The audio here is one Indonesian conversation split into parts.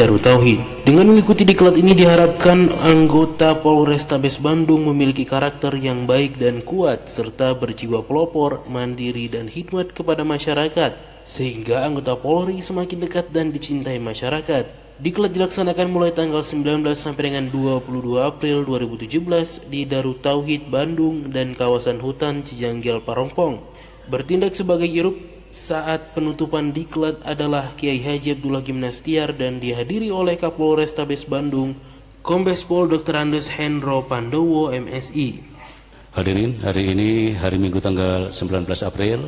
Darut Tauhid. Dengan mengikuti diklat ini diharapkan anggota Polrestabes Bandung memiliki karakter yang baik dan kuat serta berjiwa pelopor, mandiri dan khidmat kepada masyarakat sehingga anggota Polri semakin dekat dan dicintai masyarakat. Diklat dilaksanakan mulai tanggal 19 sampai dengan 22 April 2017 di Darut Tauhid Bandung dan kawasan hutan Cijanggel Parongpong. Bertindak sebagai irup saat penutupan diklat adalah Kiai Haji Abdullah Gimnastiar dan dihadiri oleh Kapolrestabes Bandung, Kombes Pol Dr. Andes Hendro Pandowo MSI. Hadirin, hari ini hari Minggu tanggal 19 April,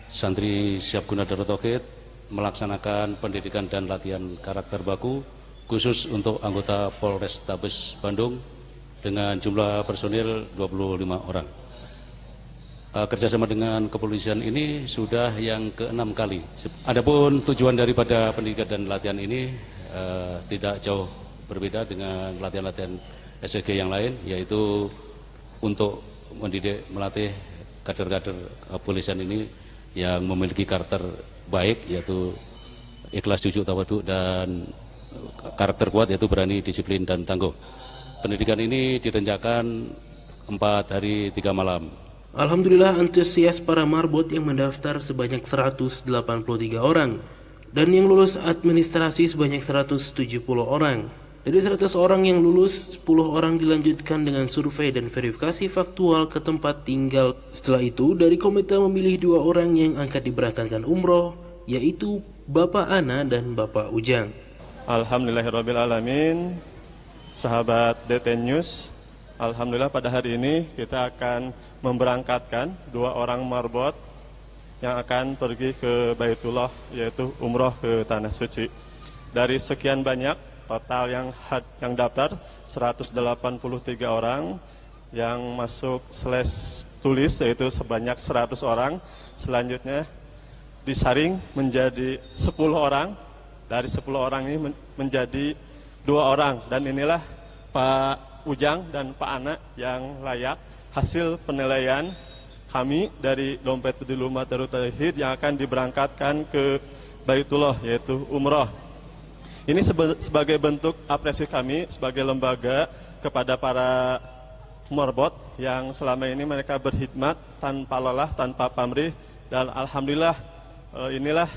santri siap guna Darut Tauhid melaksanakan pendidikan dan latihan karakter baku khusus untuk anggota Polrestabes Bandung dengan jumlah personil 25 orang. Kerjasama dengan kepolisian ini sudah yang ke-6 kali. Adapun tujuan daripada pendidikan dan latihan ini tidak jauh berbeda dengan latihan-latihan SSG yang lain, yaitu untuk mendidik, melatih kader-kader kepolisian ini yang memiliki karakter baik, yaitu ikhlas, jujur, tawadhu, dan karakter kuat, yaitu berani, disiplin, dan tangguh. Pendidikan ini direncanakan 4 hari 3 malam. Alhamdulillah antusias para marbot yang mendaftar sebanyak 183 orang dan yang lulus administrasi sebanyak 170 orang. Dari 100 orang yang lulus, 10 orang dilanjutkan dengan survei dan verifikasi faktual ke tempat tinggal. Setelah itu, dari komite memilih 2 orang yang akan diberangkatkan umroh, yaitu Bapak Ana dan Bapak Ujang. Alhamdulillahirrabbilalamin. Sahabat DT News, alhamdulillah pada hari ini kita akan memberangkatkan 2 orang marbot yang akan pergi ke Baitullah, yaitu umroh ke Tanah Suci. Dari sekian banyak total yang daftar 183 orang, yang masuk seleksi tulis yaitu sebanyak 100 orang. Selanjutnya disaring menjadi 10 orang. Dari 10 orang ini menjadi 2 orang, dan inilah Pak Ujang dan Pak Ana yang layak. Hasil penilaian kami dari Dompet Peduli Umat Darut Tauhid yang akan diberangkatkan ke Baitullah, yaitu umroh. Ini sebagai bentuk apresiasi kami sebagai lembaga kepada para marbot yang selama ini mereka berkhidmat tanpa lelah, tanpa pamrih, dan alhamdulillah inilah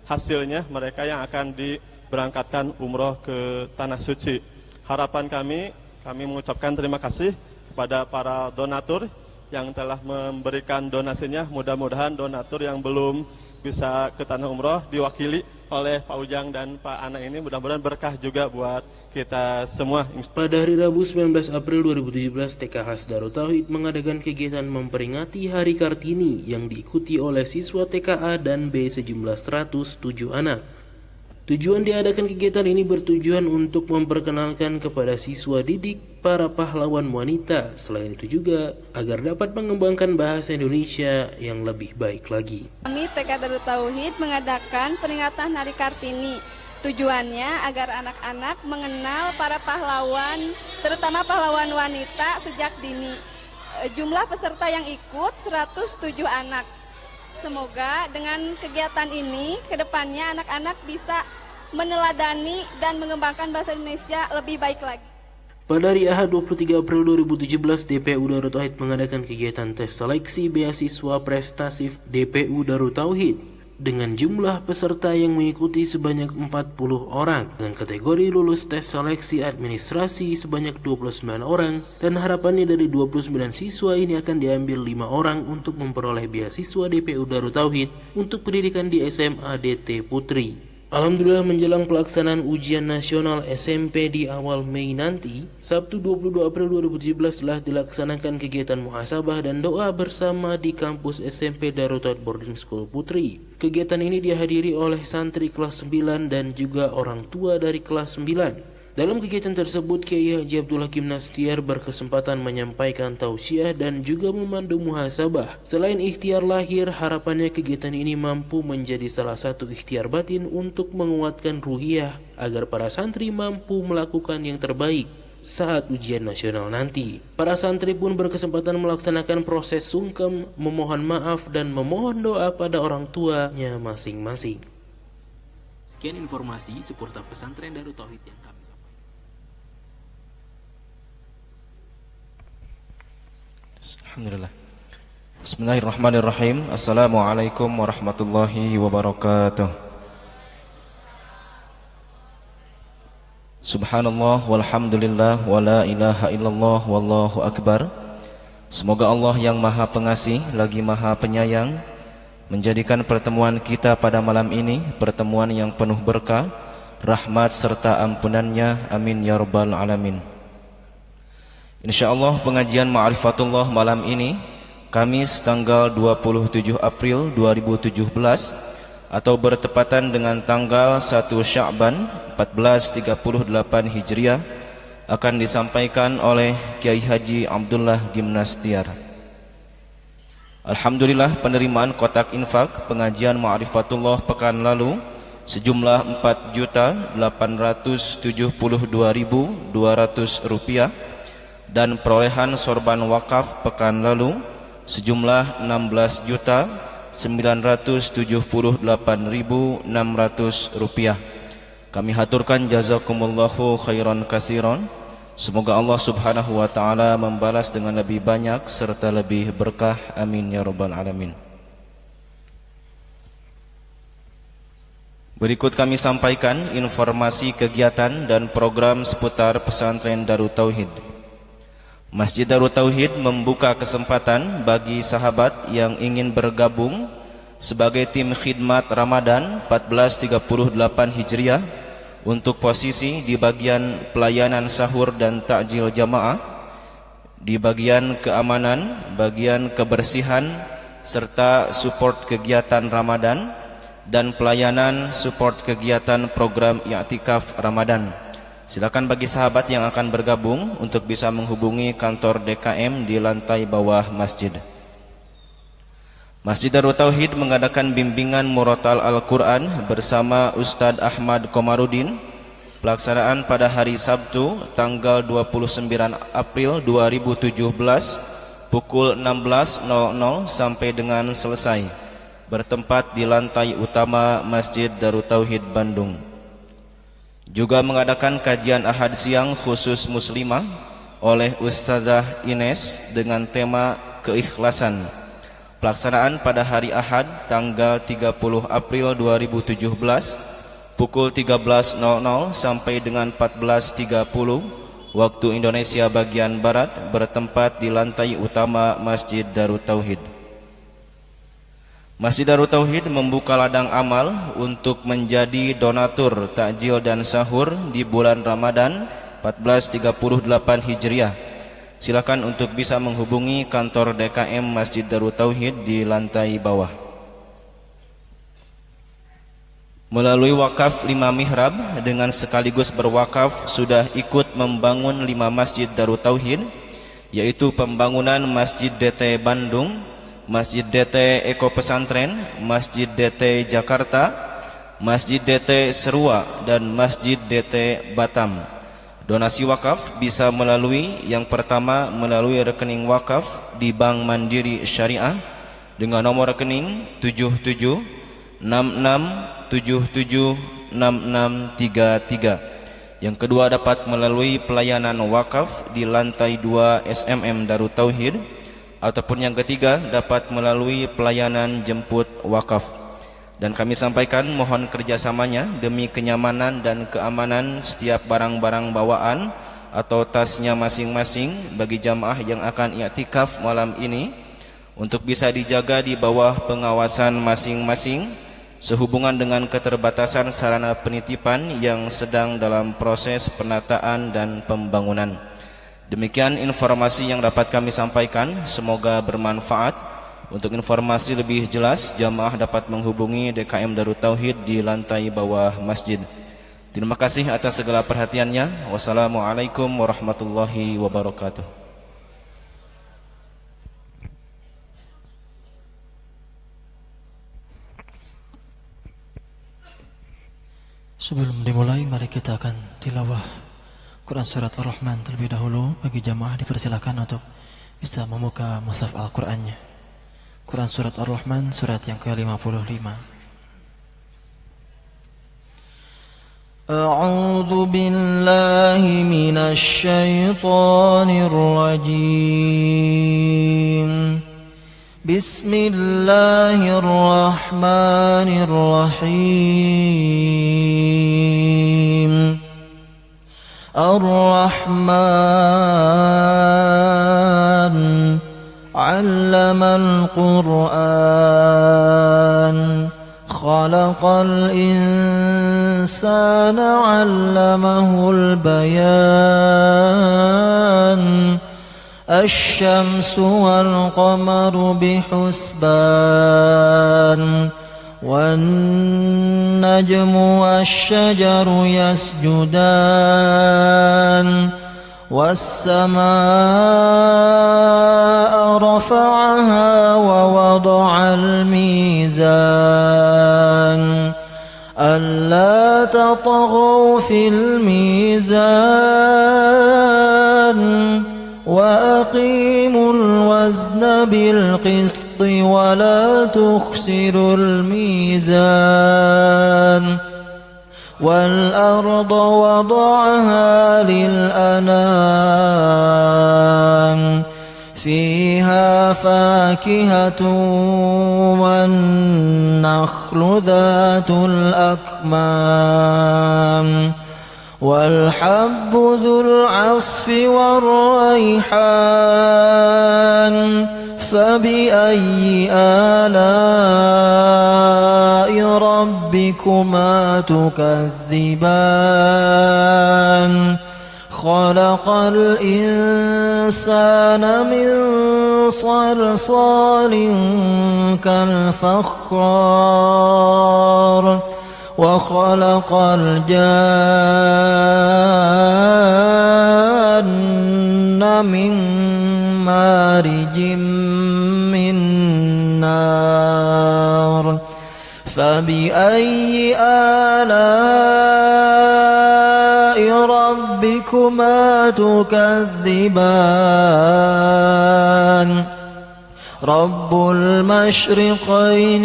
hasilnya mereka yang akan diberangkatkan umroh ke Tanah Suci. Harapan kami mengucapkan terima kasih kepada para donatur yang telah memberikan donasinya. Mudah-mudahan donatur yang belum bisa ke tanah umroh diwakili oleh Pak Ujang dan Pak Ana ini mudah-mudahan berkah juga buat kita semua. Pada hari Rabu 19 April 2017, TKH Darut Tauhid mengadakan kegiatan memperingati Hari Kartini yang diikuti oleh siswa TKA dan B sejumlah 107 anak. Tujuan diadakan kegiatan ini bertujuan untuk memperkenalkan kepada siswa didik para pahlawan wanita. Selain itu juga agar dapat mengembangkan bahasa Indonesia yang lebih baik lagi. Kami TK Darut Tauhid mengadakan peringatan Hari Kartini. Tujuannya agar anak-anak mengenal para pahlawan, terutama pahlawan wanita sejak dini. Jumlah peserta yang ikut 107 anak. Semoga dengan kegiatan ini kedepannya anak-anak bisa meneladani dan mengembangkan bahasa Indonesia lebih baik lagi. Pada hari Ahad 23 April 2017, DPU Darut Tauhid mengadakan kegiatan tes seleksi beasiswa prestasi DPU Darut Tauhid dengan jumlah peserta yang mengikuti sebanyak 40 orang dengan kategori lulus tes seleksi administrasi sebanyak 29 orang, dan harapannya dari 29 siswa ini akan diambil 5 orang untuk memperoleh beasiswa DPU Darut Tauhid untuk pendidikan di SMA DT Putri. Alhamdulillah menjelang pelaksanaan ujian nasional SMP di awal Mei nanti, Sabtu 22 April 2017 telah dilaksanakan kegiatan muhasabah dan doa bersama di kampus SMP Darut Tauhid Boarding School Putri. Kegiatan ini dihadiri oleh santri kelas 9 dan juga orang tua dari kelas 9. Dalam kegiatan tersebut, Kiai Haji Abdullah Gimnastiar berkesempatan menyampaikan tausiah dan juga memandu muhasabah. Selain ikhtiar lahir, harapannya kegiatan ini mampu menjadi salah satu ikhtiar batin untuk menguatkan ruhiyah agar para santri mampu melakukan yang terbaik saat ujian nasional nanti. Para santri pun berkesempatan melaksanakan proses sungkem, memohon maaf dan memohon doa pada orang tuanya masing-masing. Sekian informasi seputar pesantren Darut Tauhid yang kami sampaikan. Alhamdulillah. Bismillahirrahmanirrahim. Assalamualaikum warahmatullahi wabarakatuh. Subhanallah walhamdulillah wa la ilaha illallah wallahu akbar. Semoga Allah yang maha pengasih lagi maha penyayang menjadikan pertemuan kita pada malam ini pertemuan yang penuh berkah, rahmat serta ampunannya. Amin ya rabbal alamin. InsyaAllah pengajian Ma'rifatullah malam ini Kamis tanggal 27 April 2017 atau bertepatan dengan tanggal 1 Sya'ban 1438 Hijriah akan disampaikan oleh Kiai Haji Abdullah Gimnastiar. Alhamdulillah penerimaan kotak infak pengajian Ma'rifatullah pekan lalu sejumlah 4.872.200 rupiah dan perolehan sorban wakaf pekan lalu sejumlah 16.978.600 rupiah. Kami haturkan jazakumullahu khairan katsiran. Semoga Allah subhanahu wa ta'ala membalas dengan lebih banyak serta lebih berkah. Amin ya rabbal alamin. Berikut kami sampaikan informasi kegiatan dan program seputar pesantren Darut Tauhid. Masjid Darut Tauhid membuka kesempatan bagi sahabat yang ingin bergabung sebagai tim khidmat Ramadan 1438 Hijriah untuk posisi di bagian pelayanan sahur dan takjil jamaah, di bagian keamanan, bagian kebersihan serta support kegiatan Ramadan dan pelayanan support kegiatan program i'tikaf Ramadan. Silakan bagi sahabat yang akan bergabung untuk bisa menghubungi kantor DKM di lantai bawah masjid. Masjid Darut Tauhid mengadakan bimbingan murotal Al-Quran bersama Ustadz Ahmad Komarudin. Pelaksanaan pada hari Sabtu tanggal 29 April 2017 pukul 16.00 sampai dengan selesai, bertempat di lantai utama Masjid Darut Tauhid Bandung. Juga mengadakan kajian Ahad siang khusus muslimah oleh Ustazah Ines dengan tema keikhlasan. Pelaksanaan pada hari Ahad tanggal 30 April 2017 pukul 13.00 sampai dengan 14.30 waktu Indonesia bagian Barat, bertempat di lantai utama Masjid Darut Tauhid. Masjid Darut Tauhid membuka ladang amal untuk menjadi donatur takjil dan sahur di bulan Ramadan 1438 Hijriah. Silakan untuk bisa menghubungi kantor DKM Masjid Darut Tauhid di lantai bawah. Melalui wakaf 5 mihrab dengan sekaligus berwakaf sudah ikut membangun 5 masjid Darut Tauhid, yaitu pembangunan Masjid DT Bandung, Masjid DT Eko Pesantren, Masjid DT Jakarta, Masjid DT Serua, dan Masjid DT Batam. Donasi wakaf bisa melalui yang pertama melalui rekening wakaf di Bank Mandiri Syariah dengan nomor rekening 7766776633. Yang kedua dapat melalui pelayanan wakaf di lantai 2 SMM Darut Tauhid, ataupun yang ketiga dapat melalui pelayanan jemput wakaf. Dan kami sampaikan mohon kerjasamanya demi kenyamanan dan keamanan setiap barang-barang bawaan atau tasnya masing-masing bagi jamaah yang akan i'tikaf malam ini untuk bisa dijaga di bawah pengawasan masing-masing sehubungan dengan keterbatasan sarana penitipan yang sedang dalam proses penataan dan pembangunan. Demikian informasi yang dapat kami sampaikan, semoga bermanfaat. Untuk informasi lebih jelas, jamaah dapat menghubungi DKM Darut Tauhid di lantai bawah masjid. Terima kasih atas segala perhatiannya. Wassalamualaikum warahmatullahi wabarakatuh. Sebelum dimulai, mari kita akan tilawah Quran Surat Ar-Rahman terlebih dahulu. Bagi jamaah dipersilakan untuk bisa membuka mushaf Al-Qurannya. Quran Surat Ar-Rahman, surat yang ke-55. أعوذ بالله من الشيطان الرجيم. بسم الله الرحمن الرحيم. الرحمن علم القرآن خلق الإنسان علمه البيان الشمس والقمر بحسبان والنجم والشجر يسجدان والسماء رفعها ووضع الميزان ألا تطغوا في الميزان وأقيموا الوزن بالقسط ولا تخسروا الميزان والأرض وضعها للأنام فيها فاكهة والنخل ذات الأكمام والحب ذو العصف والريحان فبأي آلاء ربكما تكذبان خلق الإنسان من صلصال كالفخار وخلق الجان من مارج من نار فبأي آلاء ربكما تكذبان رب المشرقين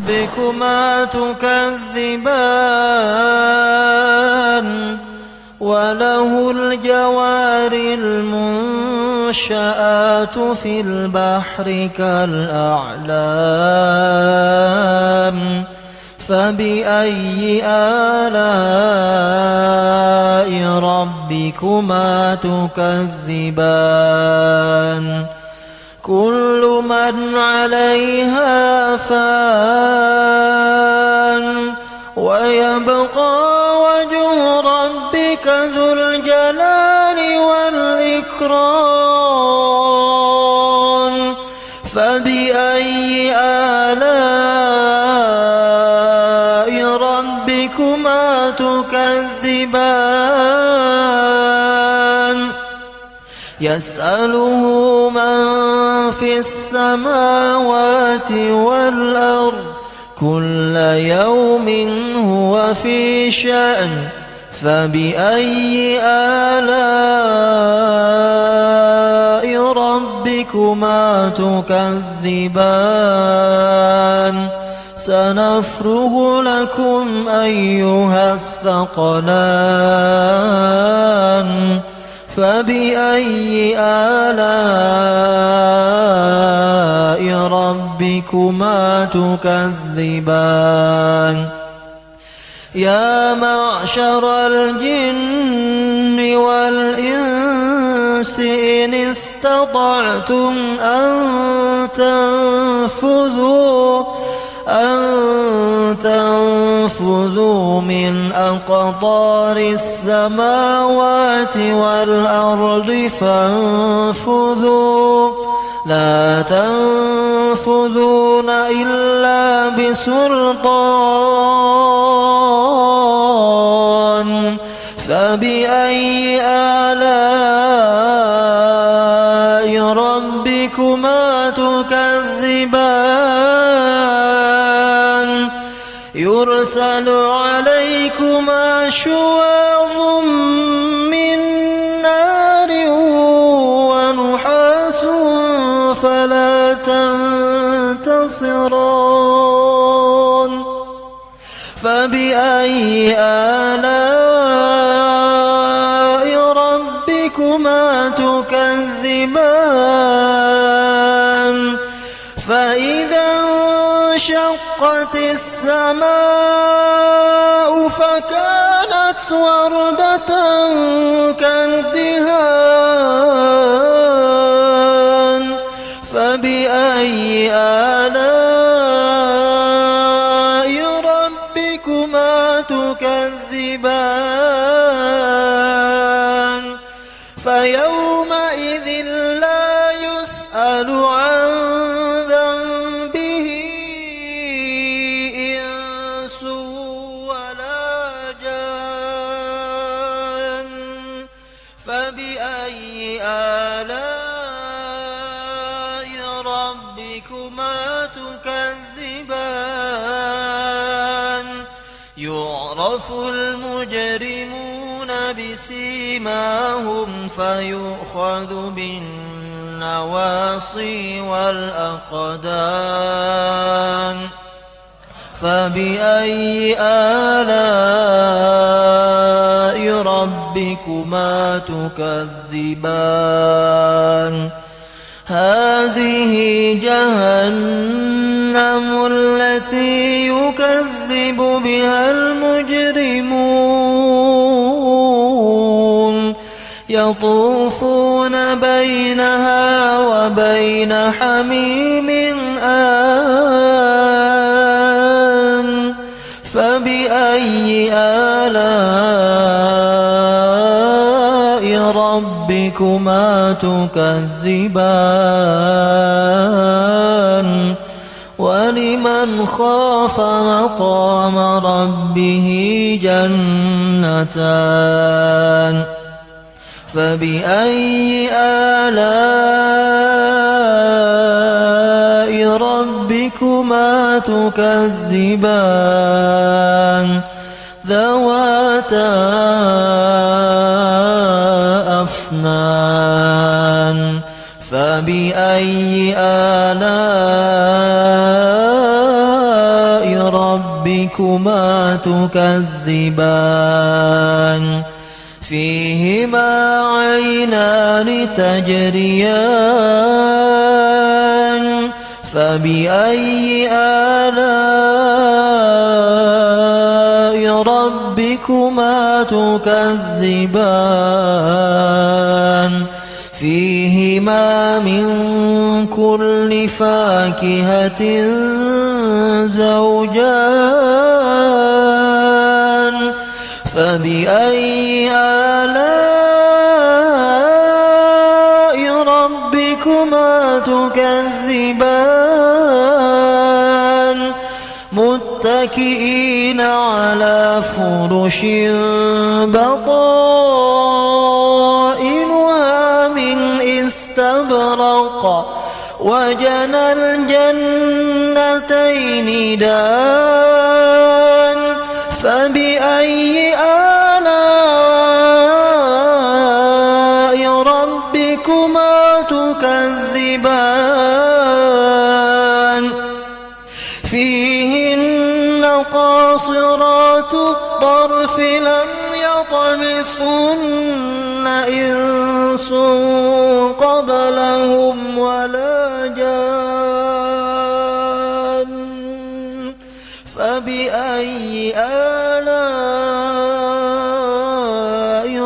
ربكما تكذبان وله الجوار المنشآت في البحر كالأعلام فبأي آلاء ربكما تكذبان كل من عليها فان ويبقى وجه ربك ذو الجلال والإكرام فبأي آلاء ربكما تكذبان يسأله من في السماوات والأرض كل يوم هو في شأن فبأي آلاء ربكما تكذبان سنفرغ لكم أيها الثقلان فبأي آلاء ربكما تكذبان يا معشر الجن والإنس إن استطعتم أن تنفذوا من أقطار السماوات والأرض فانفذوا لا تنفذون إلا بسلطان فبأي آلاء ربكما تكذبان يرسل عليكما شواظ من نار ونحاس فلا تنتصران فبأي آلاء ربكما تكذبان فإذا انشقت السماء فكانت وردة كالدهان فبأي آلاء ربكما تكذبان فيومئذ لا يسأل عن ذنبه إنس ولا جان فبأي آلاء ربكما تكذبان يعرف المجرمون بسيماهم فيؤخذ بالنواصي والأقدام فبأي آلاء ربكما تكذبان هذه جهنم التي يكذب بها المجرمون يطوفون بينها وبين حميم آن فبأي آلاء ربكما تكذبان ولمن خاف مقام ربه جنتان فبأي آلاء ربكما تكذبان ذواتا أفنان فبأي آلاء ربكما تكذبان فيهما عينان تجريان فبأي آلاء ربكما تكذبان فيهما من كل فاكهة زوجان فبأي آلاء ربكما تكذبان متكئين على فرش بطائنها من استبرق وجنى الجنتين دان فبأي آلاء ربكما تكذبان فيهن قاصرات الطرف لم يطمثن إنس قبلهم ولا جان فبأي آلاء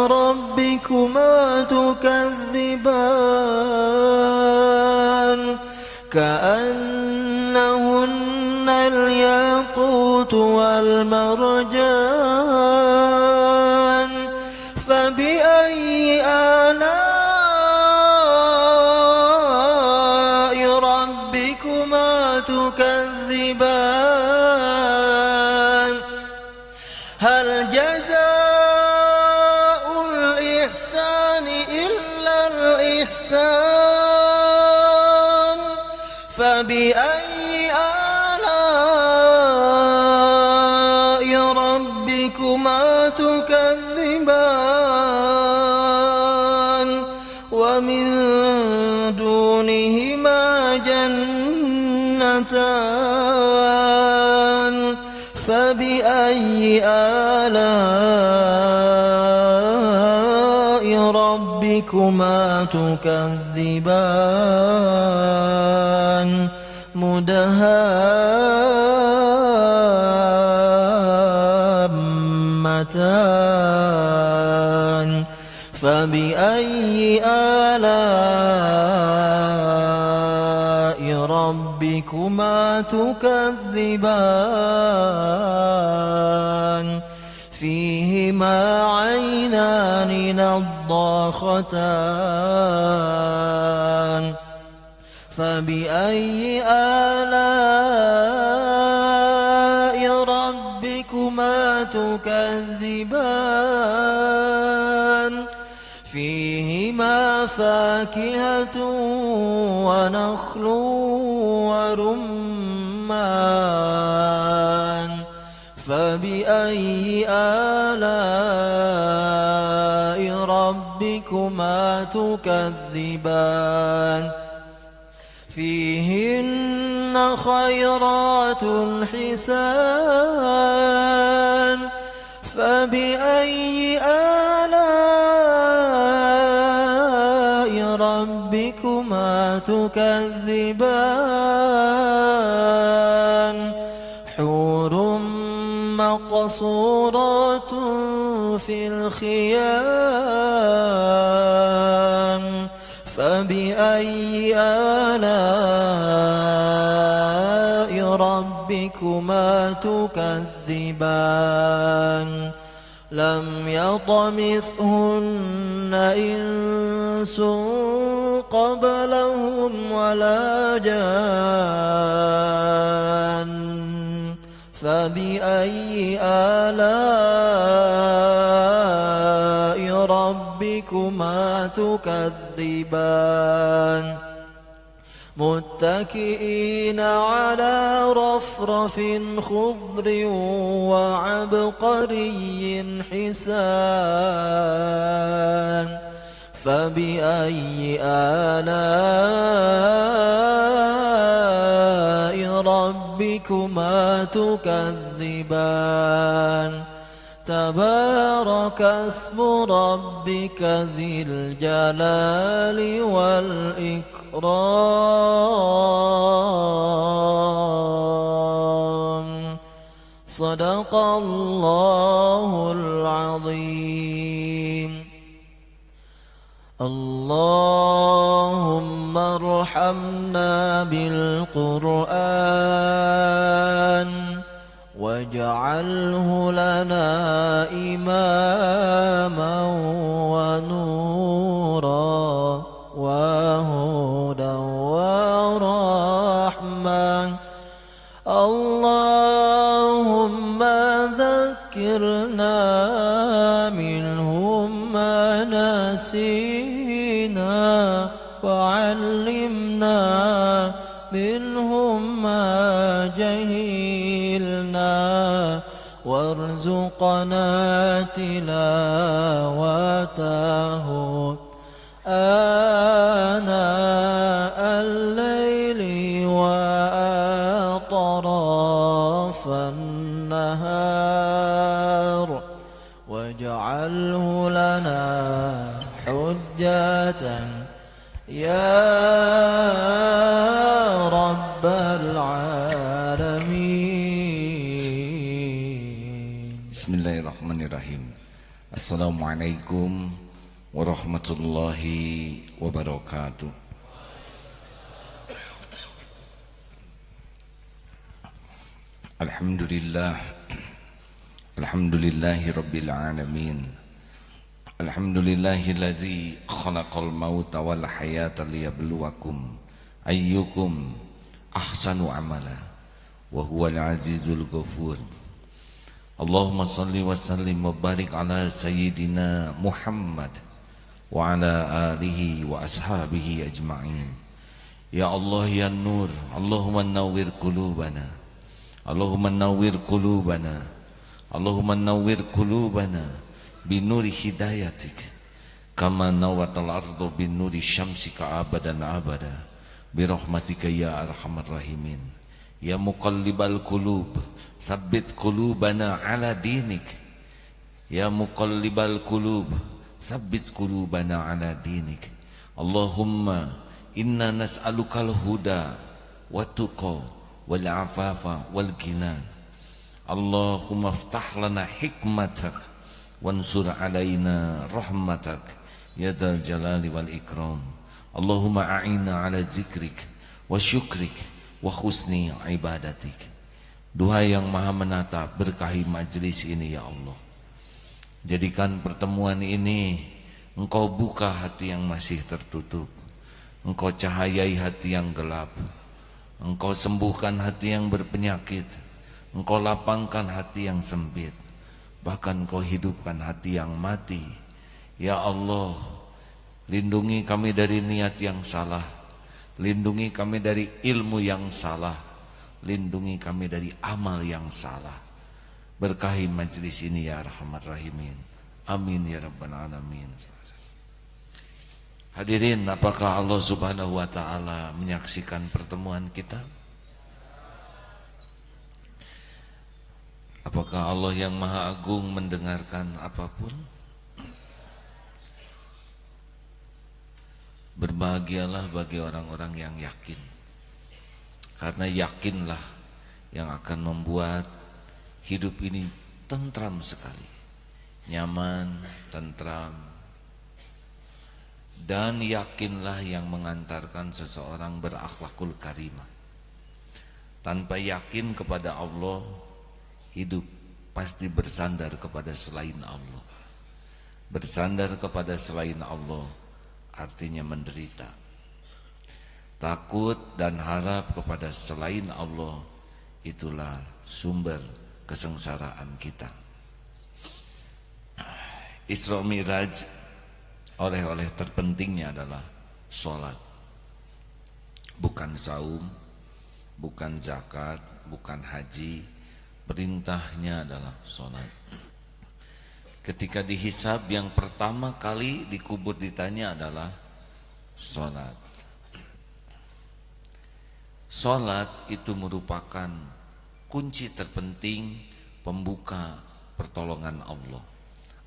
ربكما تكذبان والمرجان فبأي آلاء ربكما تكذبان هل جزاء الإحسان إلا الإحسان فبأي آلاء ربكما تكذبان ومن دونهما جنتان فبأي آلاء ربكما تكذبان مدهامتان فبأي آلاء ربكما تكذبان فيهما عينان نضاختان فبأي آلاء ربكما تكذبان فيهما فاكهة ونخل ورمان فبأي آلاء ربكما تكذبان فيهن خيرات حسان فبأي آلاء ربكما تكذبان حور مقصورات في الخيام فبأي آلاء ربكما تكذبان لم يطمثهن إنس قبلهم ولا جان فبأي آلاء ربكما تكذبان متكئين على رفرف خضر وعبقري حسان فبأي آلاء ربكما تكذبان تبارك اسم ربك ذي الجلال والإكرام صدق الله العظيم اللهم ارحمنا بالقرآن واجعله لنا إماما ونورا وهدى ورحمة اللهم ذكرنا منهم ما نسينا وعلمنا منهم ما جهلنا وارزقنا تلاوته آناء الليل وأطراف النهار واجعله لنا حجة يا رب العالمين. Bismillahirrahmanirrahim. Assalamualaikum warahmatullahi wabarakatuh. Alhamdulillah Alhamdulillahi Rabbil Alamin. Alhamdulillahilladzi khalaqal mauta wal hayata liyabluwakum ayyukum ahsanu amala wa huwal azizul ghafur. Allahumma salli wa sallim wa barik ala sayyidina Muhammad wa ala alihi wa ashabihi ajma'in. Ya Allah ya Nur, Allahumma nawwir qulubana, Allahumma nawwir qulubana, Allahumma nawwir qulubana binuri hidayatik kama nawatal ardu binuri syamsika abadan abada birahmatika ya arhamar rahimin. Ya muqallibal qulub tsabbit qulubana ala dinik. Ya muqallibal qulub tsabbit qulubana ala dinik. Allahumma inna nas'alukal huda wa tuqa wal afafa wal ghina. Allahumma aftah lana hikmatak wansur alaina rahmatak ya dzal jalali wal ikram. Allahumma a'inna ala zikrik wa syukrik wa husni ibadatik. Duha yang maha menata, berkahi majlis ini ya Allah. Jadikan pertemuan ini Engkau buka hati yang masih tertutup, Engkau cahayai hati yang gelap, Engkau sembuhkan hati yang berpenyakit, Engkau lapangkan hati yang sempit, bahkan Engkau hidupkan hati yang mati. Ya Allah, lindungi kami dari niat yang salah, lindungi kami dari ilmu yang salah, lindungi kami dari amal yang salah. Berkahi majlis ini ya Arhamar Rahimin. Amin ya Rabbal Alamin. Hadirin, apakah Allah Subhanahu wa ta'ala menyaksikan pertemuan kita? Apakah Allah yang Maha Agung mendengarkan apapun? Berbahagialah bagi orang-orang yang yakin, karena yakinlah yang akan membuat hidup ini tentram sekali, nyaman, tentram. Dan yakinlah yang mengantarkan seseorang berakhlakul karimah. Tanpa yakin kepada Allah, hidup pasti bersandar kepada selain Allah. Bersandar kepada selain Allah artinya menderita. Takut dan harap kepada selain Allah, itulah sumber kesengsaraan kita. Isra Mi'raj, oleh-oleh terpentingnya adalah sholat. Bukan saum, bukan zakat, bukan haji. Perintahnya adalah sholat. Ketika dihisab, yang pertama kali dikubur ditanya adalah sholat. Sholat itu merupakan kunci terpenting pembuka pertolongan Allah,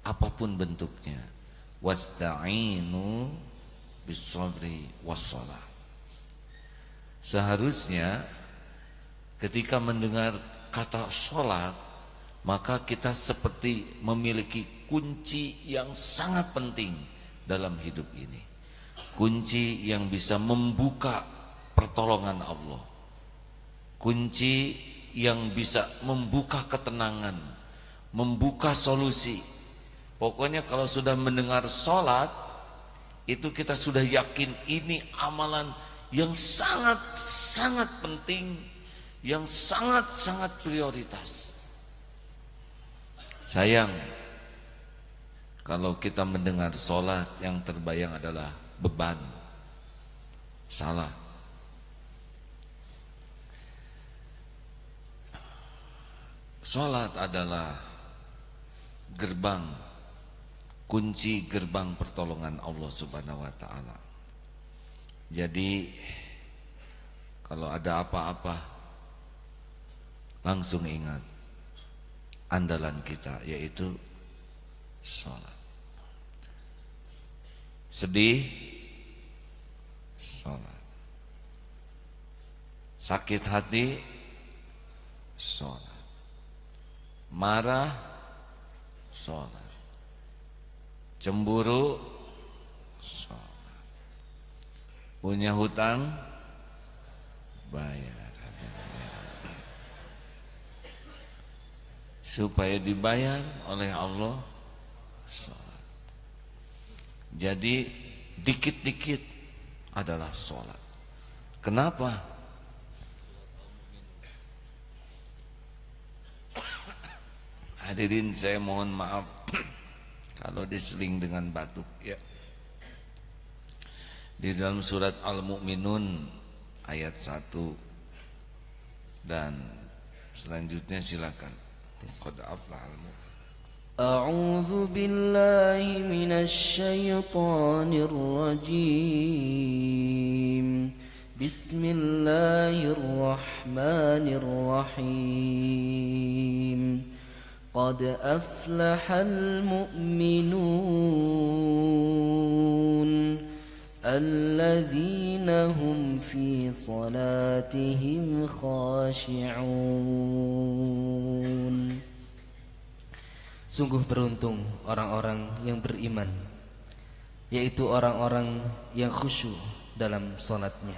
apapun bentuknya. Wasta'inu bis-sabri was-shalah. Seharusnya ketika mendengar kata sholat, maka kita seperti memiliki kunci yang sangat penting dalam hidup ini. Kunci yang bisa membuka pertolongan Allah, kunci yang bisa membuka ketenangan, membuka solusi. Pokoknya kalau sudah mendengar sholat, itu kita sudah yakin ini amalan yang sangat-sangat penting, yang sangat-sangat prioritas. Sayang kalau kita mendengar sholat yang terbayang adalah beban. Salah. Sholat adalah gerbang, kunci gerbang pertolongan Allah Subhanahu wa ta'ala. Jadi kalau ada apa-apa, langsung ingat andalan kita, yaitu sholat. Sedih, sholat. Sakit hati, sholat. Marah, sholat. Cemburu, sholat. Punya hutang, bayar. supaya dibayar oleh Allah sholat. Jadi dikit-dikit adalah sholat. Kenapa? Hadirin saya mohon maaf kalau diseling dengan batuk ya. Di dalam surat Al-Mu'minun ayat 1 dan selanjutnya silakan. Qad aflahal mu'min. أعوذ بالله من الشيطان الرجيم بسم الله الرحمن الرحيم قد أفلح المؤمنون الذين هم في صلاتهم خاشعون. Sungguh beruntung orang-orang yang beriman, yaitu orang-orang yang khusyuk dalam salatnya.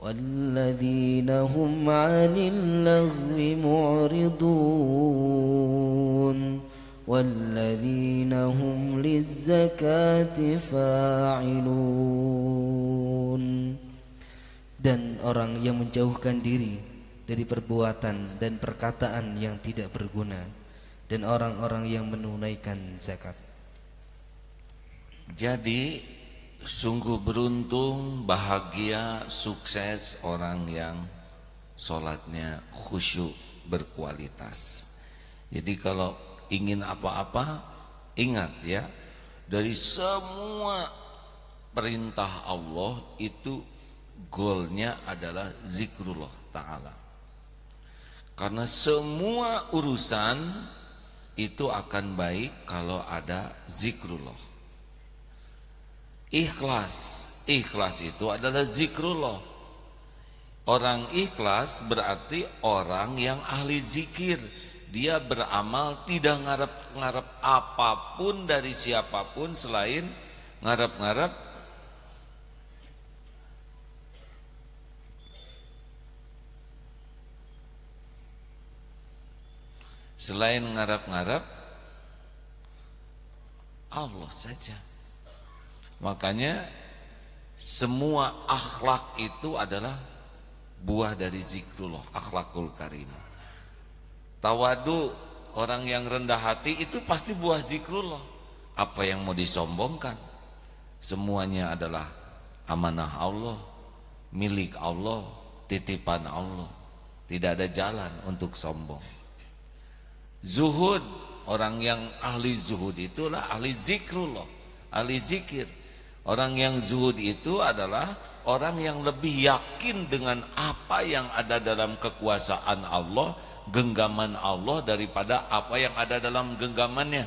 Walladzina hum 'anil laghwi mu'ridun walladzina hum lizzakati fa'ilun. Dan orang yang menjauhkan diri dari perbuatan dan perkataan yang tidak berguna, dan orang-orang yang menunaikan zakat. Jadi sungguh beruntung, bahagia, sukses orang yang sholatnya khusyuk berkualitas. Jadi kalau ingin apa-apa, ingat ya, dari semua perintah Allah itu goalnya adalah zikrullah ta'ala. Karena semua urusan itu akan baik kalau ada zikrullah. Ikhlas itu adalah zikrullah. Orang ikhlas berarti orang yang ahli zikir. Dia beramal tidak ngarep-ngarep apapun dari siapapun selain ngarep-ngarep Allah saja. Makanya semua akhlak itu adalah buah dari zikrullah, akhlakul karimah. Tawadu, orang yang rendah hati itu pasti buah zikrullah. Apa yang mau disombongkan? Semuanya adalah amanah Allah, milik Allah, titipan Allah. Tidak ada jalan untuk sombong. Zuhud, orang yang ahli zuhud itulah ahli zikrullah, ahli zikir. Orang yang zuhud itu adalah orang yang lebih yakin dengan apa yang ada dalam kekuasaan Allah, genggaman Allah, daripada apa yang ada dalam genggamannya.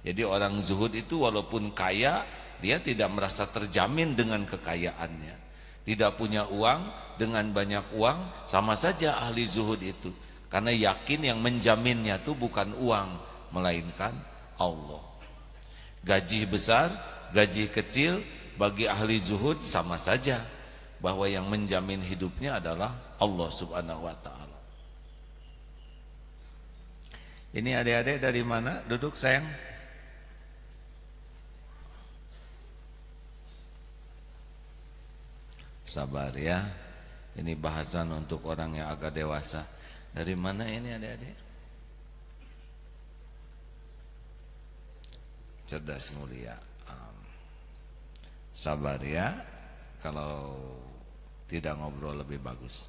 Jadi orang zuhud itu walaupun kaya, dia tidak merasa terjamin dengan kekayaannya. Tidak punya uang, dengan banyak uang, sama saja ahli zuhud itu. Karena yakin yang menjaminnya itu bukan uang, melainkan Allah. Gaji besar, gaji kecil, bagi ahli zuhud sama saja, bahwa yang menjamin hidupnya adalah Allah subhanahu wa ta'ala. Ini adik-adik dari mana? Duduk sayang. Sabar ya. Ini bahasan untuk orang yang agak dewasa. Dari mana ini adik-adik? Cerdas mulia. Sabar ya. Kalau tidak ngobrol lebih bagus.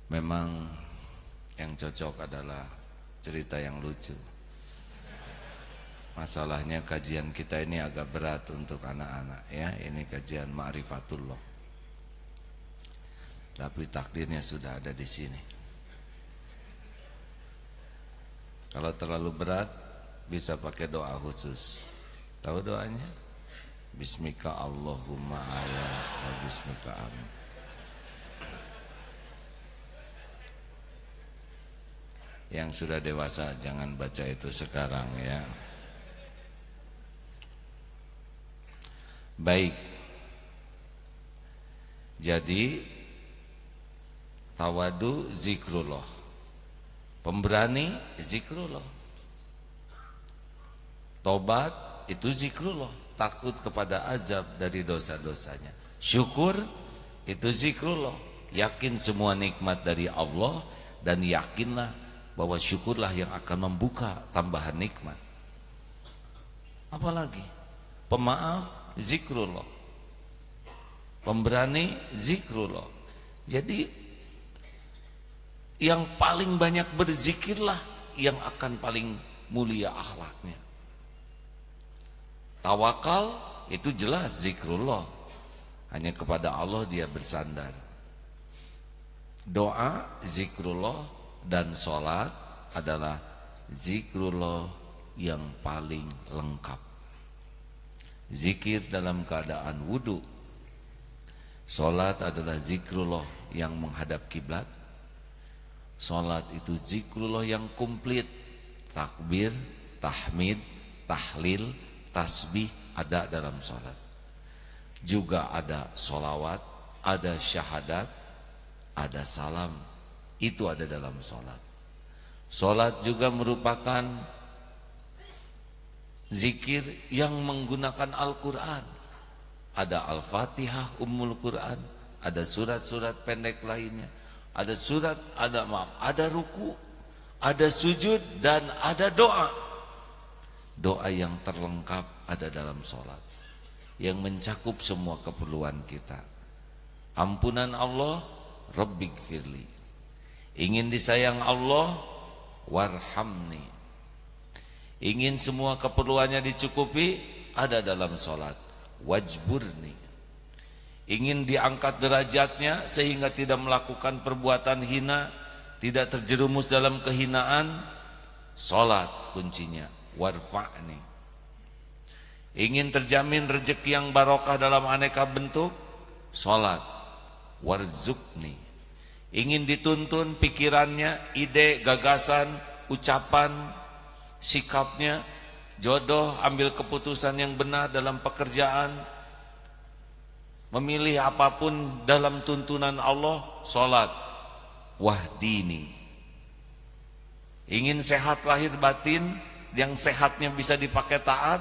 Memang yang cocok adalah cerita yang lucu. Masalahnya kajian kita ini agak berat untuk anak-anak ya. Ini kajian ma'rifatullah. Tapi takdirnya sudah ada di sini. Kalau terlalu berat bisa pakai doa khusus. Tahu doanya? Bismika Allahumma ala wa bismika amin. Yang sudah dewasa jangan baca itu sekarang ya. Baik. Jadi Tawadu zikrullah. Pemberani zikrullah. Tobat itu zikrullah, takut kepada azab dari dosa-dosanya. Syukur itu zikrullah, yakin semua nikmat dari Allah dan yakinlah bahwa syukurlah yang akan membuka tambahan nikmat. Apalagi pemaaf zikrullah, pemberani zikrullah. Jadi yang paling banyak berzikirlah yang akan paling mulia akhlaknya. Tawakal itu jelas zikrullah, hanya kepada Allah dia bersandar. Doa zikrullah dan sholat adalah zikrullah yang paling lengkap. Zikir dalam keadaan wudu. Sholat adalah zikrullah yang menghadap kiblat. Sholat itu zikrullah yang komplit. Takbir, tahmid, tahlil, tasbih ada dalam sholat. Juga ada sholawat, ada syahadat, ada salam. Itu ada dalam sholat. Sholat juga merupakan zikir yang menggunakan Al-Quran. Ada Al-Fatihah, Ummul Quran, ada surat-surat pendek lainnya, ada ada ruku, ada sujud, dan ada doa. Doa yang terlengkap ada dalam sholat, yang mencakup semua keperluan kita. Ampunan Allah, Rabbighfirli. Ingin disayang Allah, warhamni. Ingin semua keperluannya dicukupi, ada dalam sholat, wajburni. Ingin diangkat derajatnya sehingga tidak melakukan perbuatan hina, tidak terjerumus dalam kehinaan, sholat kuncinya, warfa'ni. Ingin terjamin rezeki yang barokah dalam aneka bentuk, sholat, warzukni. Ingin dituntun pikirannya, ide, gagasan, ucapan, sikapnya, jodoh, ambil keputusan yang benar dalam pekerjaan, memilih apapun dalam tuntunan Allah, sholat, wahdini. Ingin sehat lahir batin, yang sehatnya bisa dipakai taat,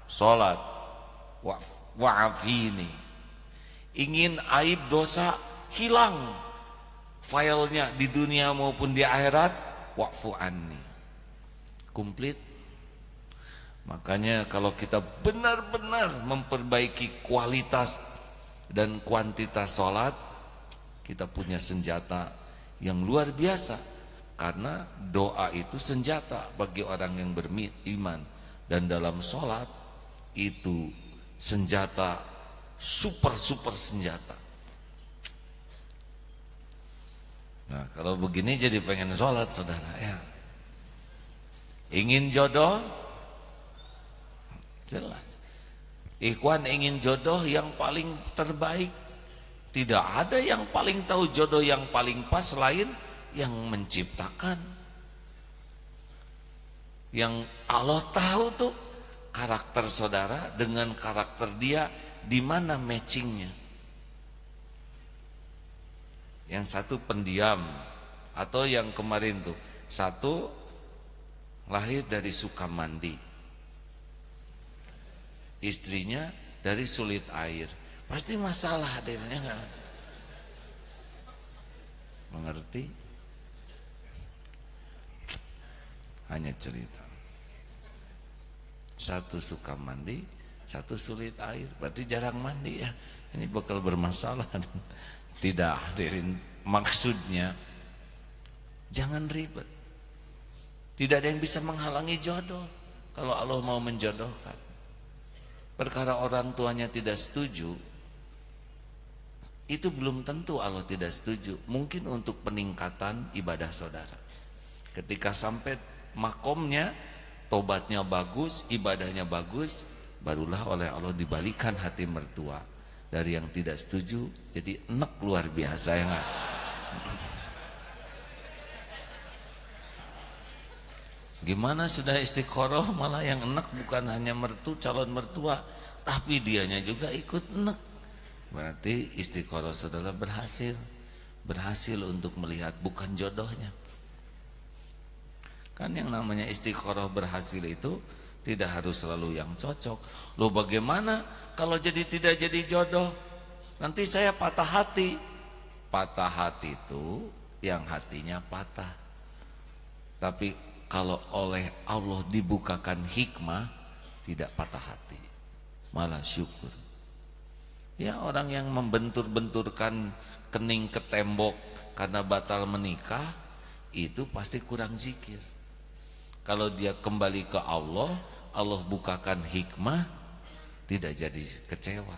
sholat, wa'afini. Ingin aib dosa hilang filenya di dunia maupun di akhirat, wa'fu anni. Komplit. Makanya kalau kita benar-benar memperbaiki kualitas dan kuantitas sholat, kita punya senjata yang luar biasa. Karena doa itu senjata bagi orang yang beriman. Dan dalam sholat itu senjata, super senjata. Nah kalau begini jadi pengen sholat saudara ya. Ingin jodoh, jelas. Ikhwan ingin jodoh yang paling terbaik. Tidak ada yang paling tahu jodoh yang paling pas selain yang menciptakan. Yang Allah tahu tuh karakter saudara dengan karakter dia, di mana matchingnya. Yang satu pendiam, atau yang kemarin tuh satu lahir dari suka mandi, istrinya dari sulit air. Pasti masalah hadirnya enggak? Mengerti? Hanya cerita. Satu suka mandi, satu sulit air. Berarti jarang mandi ya. Ini bakal bermasalah. Tidak hadirin, maksudnya jangan ribet. Tidak ada yang bisa menghalangi jodoh kalau Allah mau menjodohkan. Perkara orang tuanya tidak setuju, itu belum tentu Allah tidak setuju. Mungkin untuk peningkatan ibadah saudara. Ketika sampai makomnya, tobatnya bagus, ibadahnya bagus, barulah oleh Allah dibalikan hati mertua. Dari yang tidak setuju jadi enak luar biasa ya enggak? Gimana sudah istiqoroh malah yang enak bukan hanya calon mertua, tapi dianya juga ikut enak. Berarti istiqoroh saudara berhasil. berhasil untuk melihat bukan jodohnya. Kan yang namanya istiqoroh berhasil itu tidak harus selalu yang cocok. Loh bagaimana kalau tidak jadi jodoh? Nanti saya patah hati. Patah hati itu yang hatinya patah. Tapi kalau oleh Allah dibukakan hikmah, tidak patah hati, malah syukur. Ya orang yang membentur-benturkan kening ke tembok karena batal menikah, itu pasti kurang zikir. Kalau dia kembali ke Allah, Allah bukakan hikmah, tidak jadi kecewa.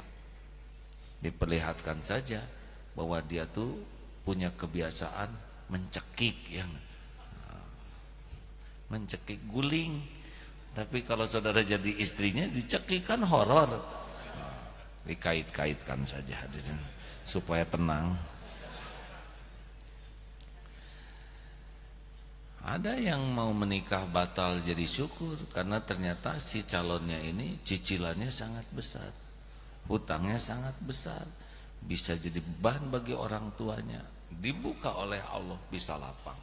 Diperlihatkan saja bahwa dia tuh punya kebiasaan mencekik, mencekik guling. Tapi kalau saudara jadi istrinya dicekik kan horor. Dikait-kaitkan saja hadirin supaya tenang. Ada yang mau menikah batal jadi syukur karena ternyata si calonnya ini cicilannya sangat besar, hutangnya sangat besar, bisa jadi beban bagi orang tuanya. Dibuka oleh Allah bisa lapang.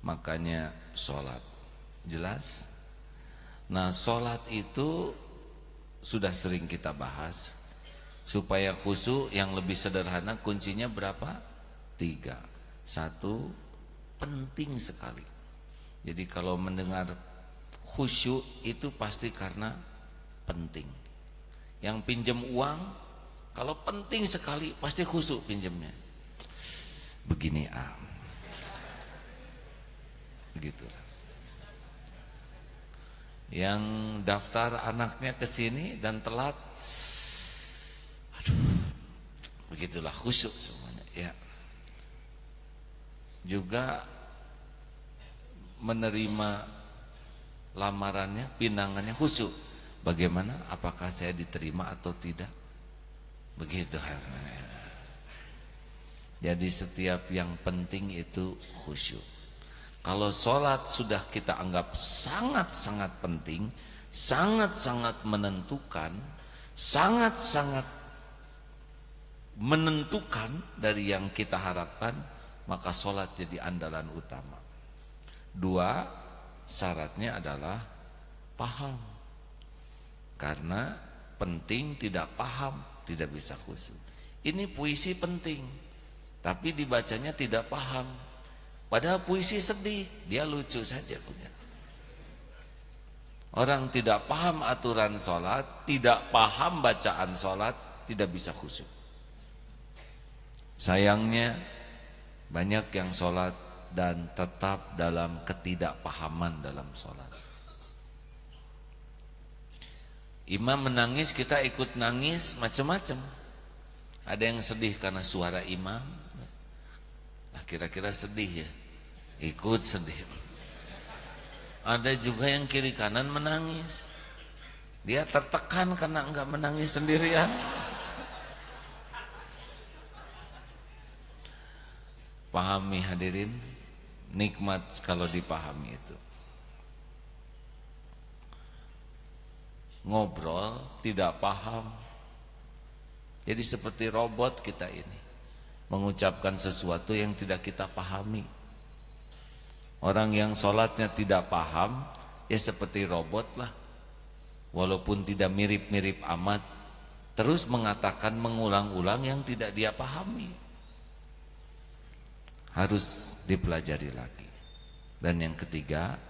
Makanya sholat, jelas. Nah sholat itu sudah sering kita bahas. Supaya khusyuk yang lebih sederhana kuncinya berapa? 3. 1, penting sekali. Jadi kalau mendengar khusyuk itu pasti karena penting. Yang pinjam uang kalau penting sekali pasti khusyuk pinjamnya. Begini begitu. Yang daftar anaknya ke sini dan telat, aduh, begitulah khusyuk semuanya. Ya. Juga menerima lamarannya, pinangannya khusyuk. Bagaimana? Apakah saya diterima atau tidak? Begitu. Jadi setiap yang penting itu khusyuk. Kalau sholat sudah kita anggap sangat-sangat penting, sangat-sangat menentukan, sangat-sangat menentukan dari yang kita harapkan, maka sholat jadi andalan utama. 2, syaratnya adalah paham. Karena penting tidak paham, tidak bisa khusyuk. Ini puisi penting, tapi dibacanya tidak paham. Padahal puisi sedih, dia lucu saja punya. Orang tidak paham aturan sholat, tidak paham bacaan sholat, tidak bisa khusyuk. Sayangnya banyak yang sholat dan tetap dalam ketidakpahaman dalam sholat. Imam menangis, kita ikut nangis, macam-macam. Ada yang sedih karena suara imam. Nah, kira-kira sedih ya, ikut sedih. Ada juga yang kiri kanan menangis. Dia tertekan karena enggak menangis sendirian. Pahami hadirin, nikmat kalau dipahami itu. Ngobrol tidak paham, jadi seperti robot kita ini, mengucapkan sesuatu yang tidak kita pahami. Orang yang sholatnya tidak paham, ya seperti robot lah. Walaupun tidak mirip-mirip amat, terus mengatakan mengulang-ulang yang tidak dia pahami. Harus dipelajari lagi. Dan yang ketiga,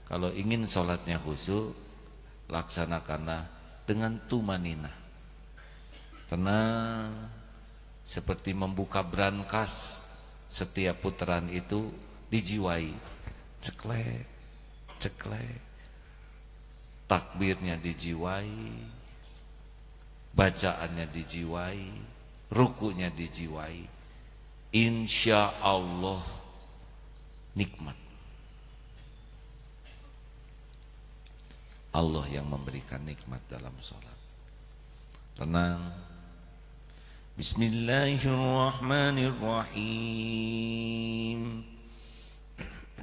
kalau ingin sholatnya khusyuk, laksanakanlah dengan tumanina, tenang, seperti membuka brankas. Setiap putaran itu dijiwai, ceklek, ceklek, takbirnya dijiwai, bacaannya dijiwai, rukunya dijiwai. Insya Allah nikmat. Allah yang memberikan nikmat dalam sholat. Tenang. Bismillahirrahmanirrahim.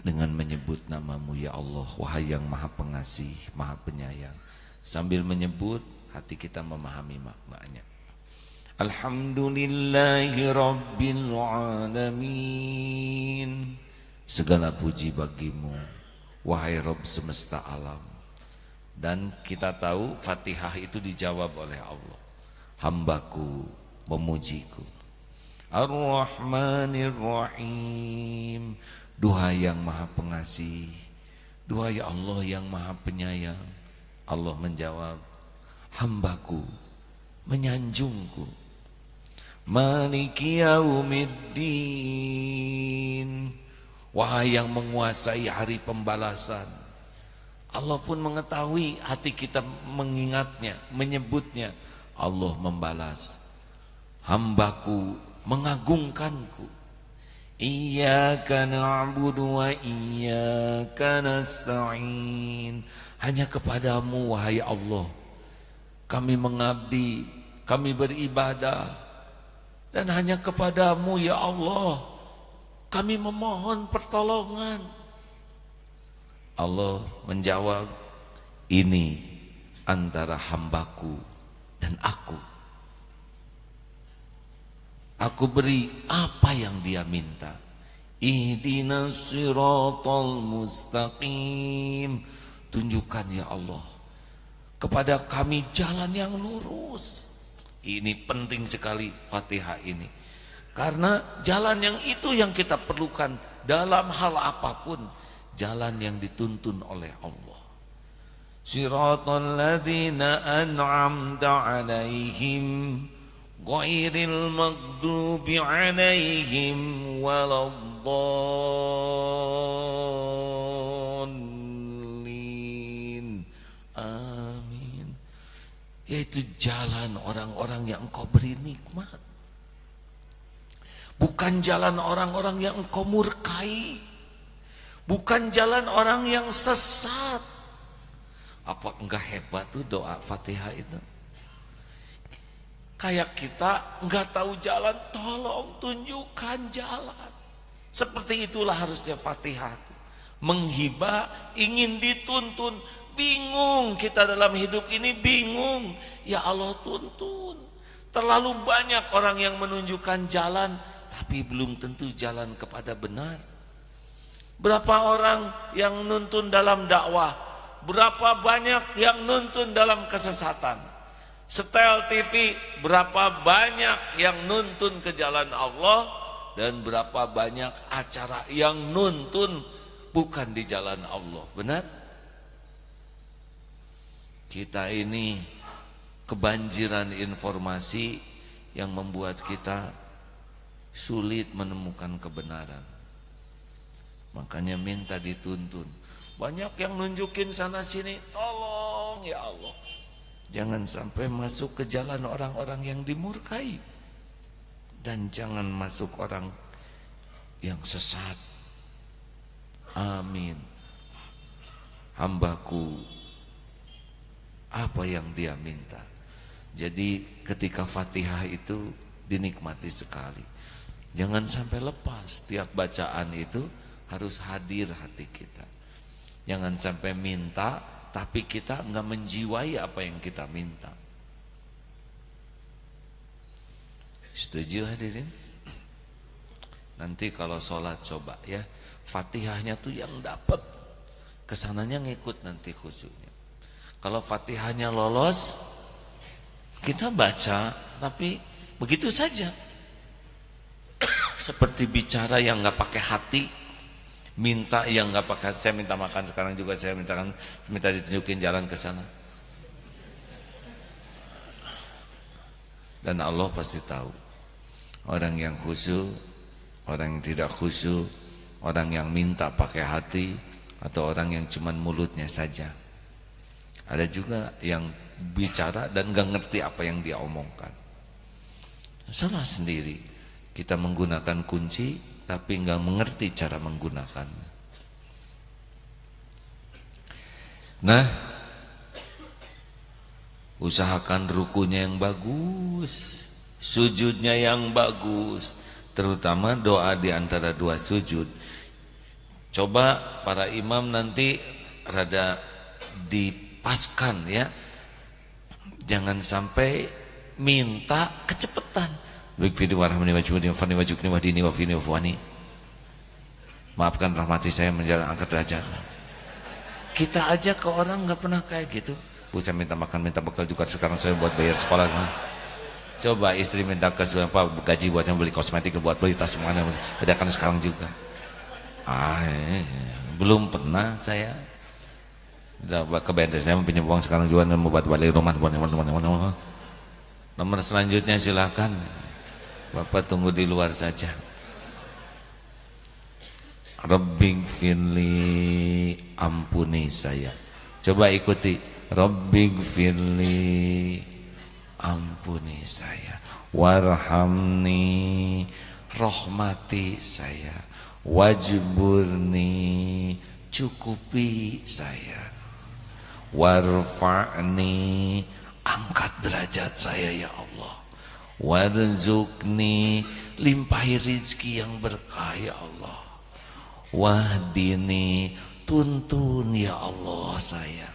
Dengan menyebut namamu ya Allah, wahai yang maha pengasih, maha penyayang. Sambil menyebut, hati kita memahami maknanya. Alhamdulillahi Rabbil Alamin. Segala puji bagimu, wahai Rabb semesta alam. Dan kita tahu Fatihah itu dijawab oleh Allah. Hambaku memujiku. Ar-Rahmanir Rahim. Duhai yang maha pengasih, duhai Allah yang maha penyayang. Allah menjawab, hambaku menyanjungku. Maliki yaumiddin. Wahai yang menguasai hari pembalasan. Allah pun mengetahui hati kita mengingatnya, menyebutnya. Allah membalas, hambaku mengagungkanku. Iyyaka na'budu wa iyyaka nasta'in. Hanya kepadamu wahai Allah kami mengabdi, kami beribadah. Dan hanya kepadamu ya Allah kami memohon pertolongan. Allah menjawab, ini antara hambaku dan aku. Aku beri apa yang dia minta. Ihdinas siratal mustaqim. Tunjukkan ya Allah kepada kami jalan yang lurus. Ini penting sekali Fatihah ini. Karena jalan yang itu yang kita perlukan dalam hal apapun. Jalan yang dituntun oleh Allah. Siratal ladzina an'amta alaihim ghairil maghdubi alaihim waladdallin. Amin. Yaitu jalan orang-orang yang engkau beri nikmat. Bukan jalan orang-orang yang engkau murkai. Bukan jalan orang yang sesat. Apa enggak hebat tuh doa Fatihah itu? Kayak kita enggak tahu jalan, tolong tunjukkan jalan. Seperti itulah harusnya Fatihah. Menghibah, ingin dituntun. Bingung kita dalam hidup ini, bingung. Ya Allah tuntun. Terlalu banyak orang yang menunjukkan jalan, tapi belum tentu jalan kepada benar. Berapa orang yang nuntun dalam dakwah, berapa banyak yang nuntun dalam kesesatan. Setel TV, berapa banyak yang nuntun ke jalan Allah, dan berapa banyak acara yang nuntun bukan di jalan Allah. Benar? Kita ini kebanjiran informasi yang membuat kita sulit menemukan kebenaran. Makanya minta dituntun. Banyak yang nunjukin sana sini, tolong ya Allah. Jangan sampai masuk ke jalan orang-orang yang dimurkai. Dan jangan masuk orang yang sesat. Amin. Hambaku apa yang dia minta. Jadi ketika Fatihah itu dinikmati sekali. Jangan sampai lepas. Tiap bacaan itu harus hadir hati kita. Jangan sampai minta tapi kita enggak menjiwai apa yang kita minta. Setuju hadirin? Nanti kalau sholat coba ya, Fatihahnya tuh yang dapat, kesananya ngikut nanti khusyuknya. Kalau Fatihahnya lolos, kita baca tapi begitu saja. Seperti bicara yang enggak pakai hati. Minta yang nggak pakai, saya minta makan sekarang juga saya minta ditunjukin jalan ke sana. Dan Allah pasti tahu orang yang khusyuk, orang yang tidak khusyuk, orang yang minta pakai hati, atau orang yang cuman mulutnya saja. Ada juga yang bicara dan nggak ngerti apa yang dia omongkan. Salah sendiri. Kita menggunakan kunci tapi enggak mengerti cara menggunakannya. Nah, usahakan rukunya yang bagus, sujudnya yang bagus, terutama doa di antara dua sujud. Coba para imam nanti rada dipaskan ya. Jangan sampai minta kecepetan. Baik fidi warahmani wajibuni wafani wajukni wahdini wafini wafwani. Maafkan rahmati saya menjalan angkat derajat. Kita aja ke orang nggak pernah kayak gitu. Bu, saya minta makan, minta bekal juga sekarang saya buat bayar sekolah. Coba istri minta ke gaji buat yang beli kosmetik, buat beli tas semuanya, bedakan sekarang juga. Belum pernah saya. Udah ke benteng saya pinjam uang sekarang juga dan membuat balik rumah. Nomor selanjutnya silakan. Bapak tunggu di luar saja. Rabbighfirli, ampuni saya. Coba ikuti. Rabbighfirli, ampuni saya. Warhamni, rahmati saya. Wajburni, cukupi saya. Warfa'ni, angkat derajat saya ya Allah. Warzuqni, limpahi rizki yang berkah ya Allah. Wahdini, tuntun ya Allah saya.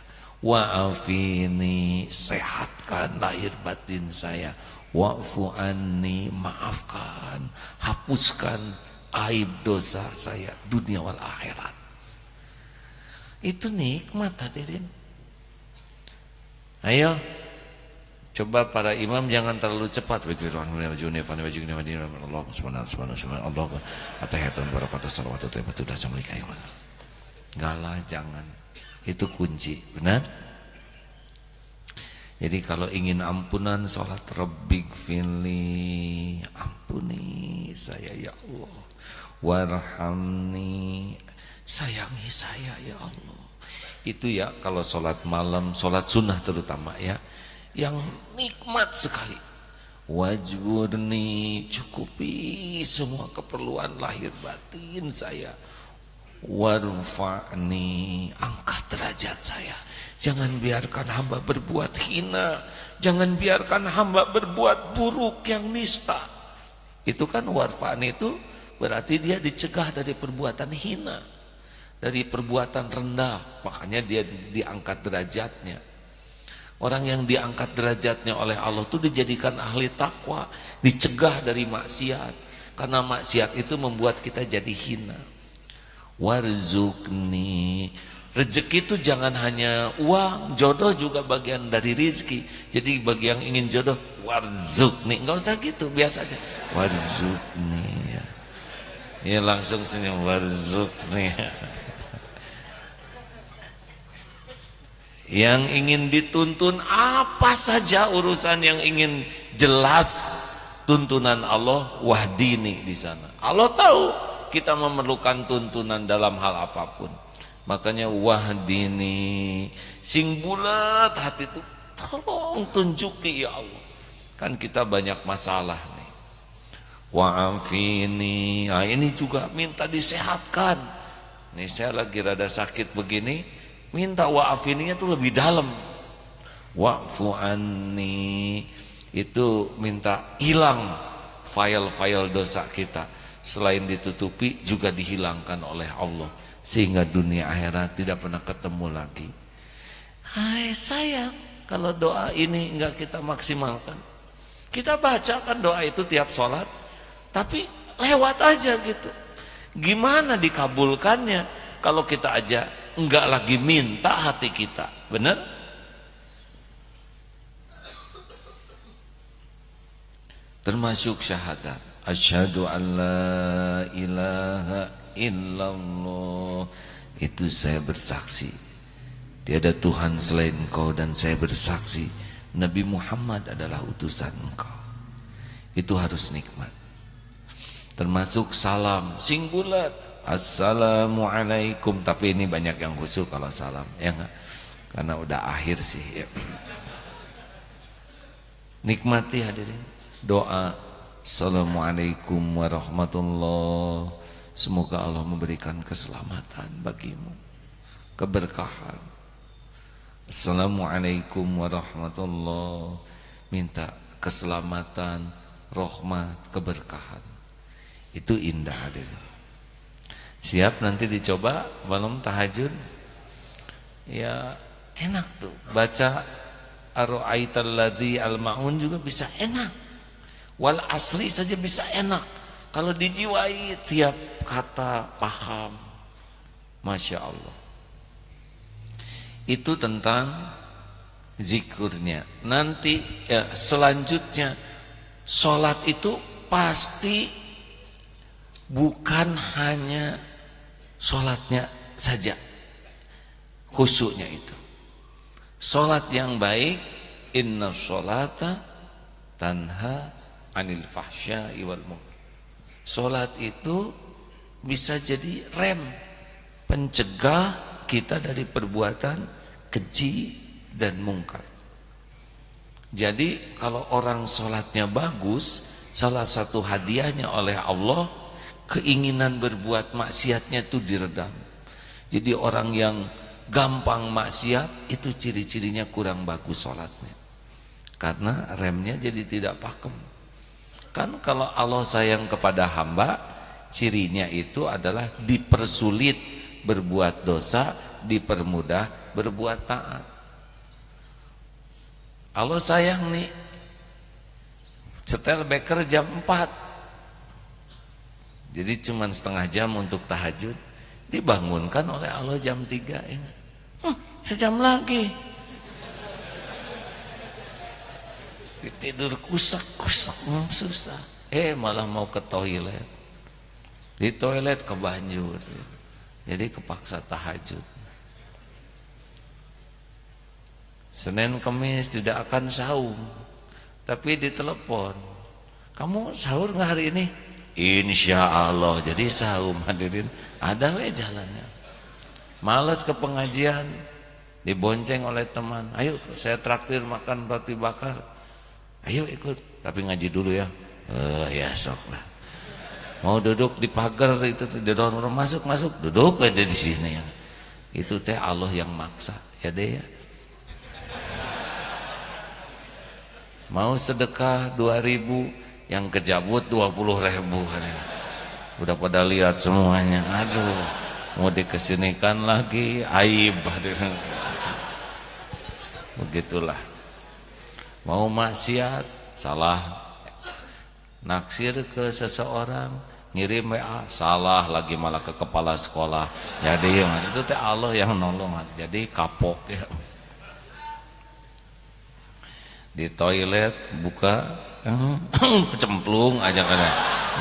Wa'afini, sehatkan lahir batin saya. Wa'fu anni, maafkan, hapuskan aib dosa saya dunia wal akhirat. Itu nikmat hadirin. Ayo, coba para imam jangan terlalu cepat. Galah, jangan. Itu kunci, benar? Jadi kalau ingin ampunan sholat, Rabbighfirli, ampuni saya ya Allah. Warhamni, sayangi saya ya Allah. Itu ya kalau sholat malam, sholat sunnah terutama ya, yang nikmat sekali. Wajburni, cukupi semua keperluan lahir batin saya. Warfa'ni, angkat derajat saya. Jangan biarkan hamba berbuat hina, jangan biarkan hamba berbuat buruk yang nista. Itu kan warfa'ni itu berarti dia dicegah dari perbuatan hina, dari perbuatan rendah, makanya dia diangkat derajatnya. Orang yang diangkat derajatnya oleh Allah itu dijadikan ahli takwa, dicegah dari maksiat, karena maksiat itu membuat kita jadi hina. Warzuqni, rezeki itu jangan hanya uang, jodoh juga bagian dari rizki. Jadi bagi yang ingin jodoh, warzuqni, nggak usah gitu, biasa aja. Warzuqni, ya langsung senyum, warzuqni. Yang ingin dituntun apa saja urusan yang ingin jelas tuntunan Allah, wahdini di sana. Allah tahu kita memerlukan tuntunan dalam hal apapun. Makanya wahdini, sing bulat hati itu, tolong tunjuki ya Allah. Kan kita banyak masalah nih. Wa'afini, nah ini juga minta disehatkan. Nih saya lagi rada sakit begini, minta wa'afininya itu lebih dalam. Wa'fu anni, itu minta hilang file-file dosa kita. Selain ditutupi juga dihilangkan oleh Allah, sehingga dunia akhirat tidak pernah ketemu lagi. Hai sayang, kalau doa ini enggak kita maksimalkan. Kita bacakan doa itu tiap sholat, tapi lewat aja gitu. Gimana dikabulkannya kalau kita aja enggak lagi minta hati kita, benar? Termasuk syahadat, asyhadu an la ilaha illallah, itu saya bersaksi tiada Tuhan selain Engkau, dan saya bersaksi Nabi Muhammad adalah utusan Engkau. Itu harus nikmat. Termasuk salam sing bulat, assalamualaikum, tapi ini banyak yang khusyuk kalau salam, ya enggak? Karena udah akhir sih ya. Nikmati hadirin doa assalamualaikum warahmatullah, semoga Allah memberikan keselamatan bagimu, keberkahan. Assalamualaikum warahmatullah, minta keselamatan, rahmat, keberkahan. Itu indah hadirin. Siap nanti dicoba malam tahajud? Ya enak tuh, baca ara'aital ladzi al-ma'un juga bisa enak. Wal asri saja bisa enak. Kalau dijiwai tiap kata paham. Masya Allah. Itu tentang zikurnya. Nanti ya, selanjutnya sholat itu pasti bukan hanya sholatnya saja, khusyuknya itu. Sholat yang baik, inna sholata tanha anil fahsya'i wal munkar. Sholat itu bisa jadi rem pencegah kita dari perbuatan keji dan mungkar. Jadi kalau orang sholatnya bagus, salah satu hadiahnya oleh Allah, keinginan berbuat maksiatnya itu diredam. Jadi orang yang gampang maksiat itu ciri-cirinya kurang bagus sholatnya, karena remnya jadi tidak pakem. Kan kalau Allah sayang kepada hamba, cirinya itu adalah dipersulit berbuat dosa, dipermudah berbuat taat. Allah sayang nih, setel beker jam 4, jadi cuman setengah jam untuk tahajud, dibangunkan oleh Allah jam 3. Sejam lagi tidur kusak-kusak, susah. Malah mau ke toilet, di toilet kebanjur, jadi kepaksa tahajud. Senin Kamis tidak akan saum, tapi ditelepon, kamu sahur nggak hari ini? Insya Allah. Jadi saum, hadirin, ada jalannya. Malas ke pengajian, dibonceng oleh teman, ayo saya traktir makan roti bakar, ayo ikut, tapi ngaji dulu ya. Ya sok lah. Mau duduk di pagar itu, di dorong masuk duduk aja di sini ya. Itu teh Allah yang maksa ya deh ya. Mau sedekah 2.000, yang kejabut 20.000. Udah pada lihat semuanya, aduh, mau dikesinikan lagi, aib. Begitulah. Mau maksiat, salah naksir ke seseorang, ngirim WA, salah lagi malah ke kepala sekolah. Jadi itu teh Allah yang nolong, jadi kapok ya. Di toilet buka kecemplung aja kan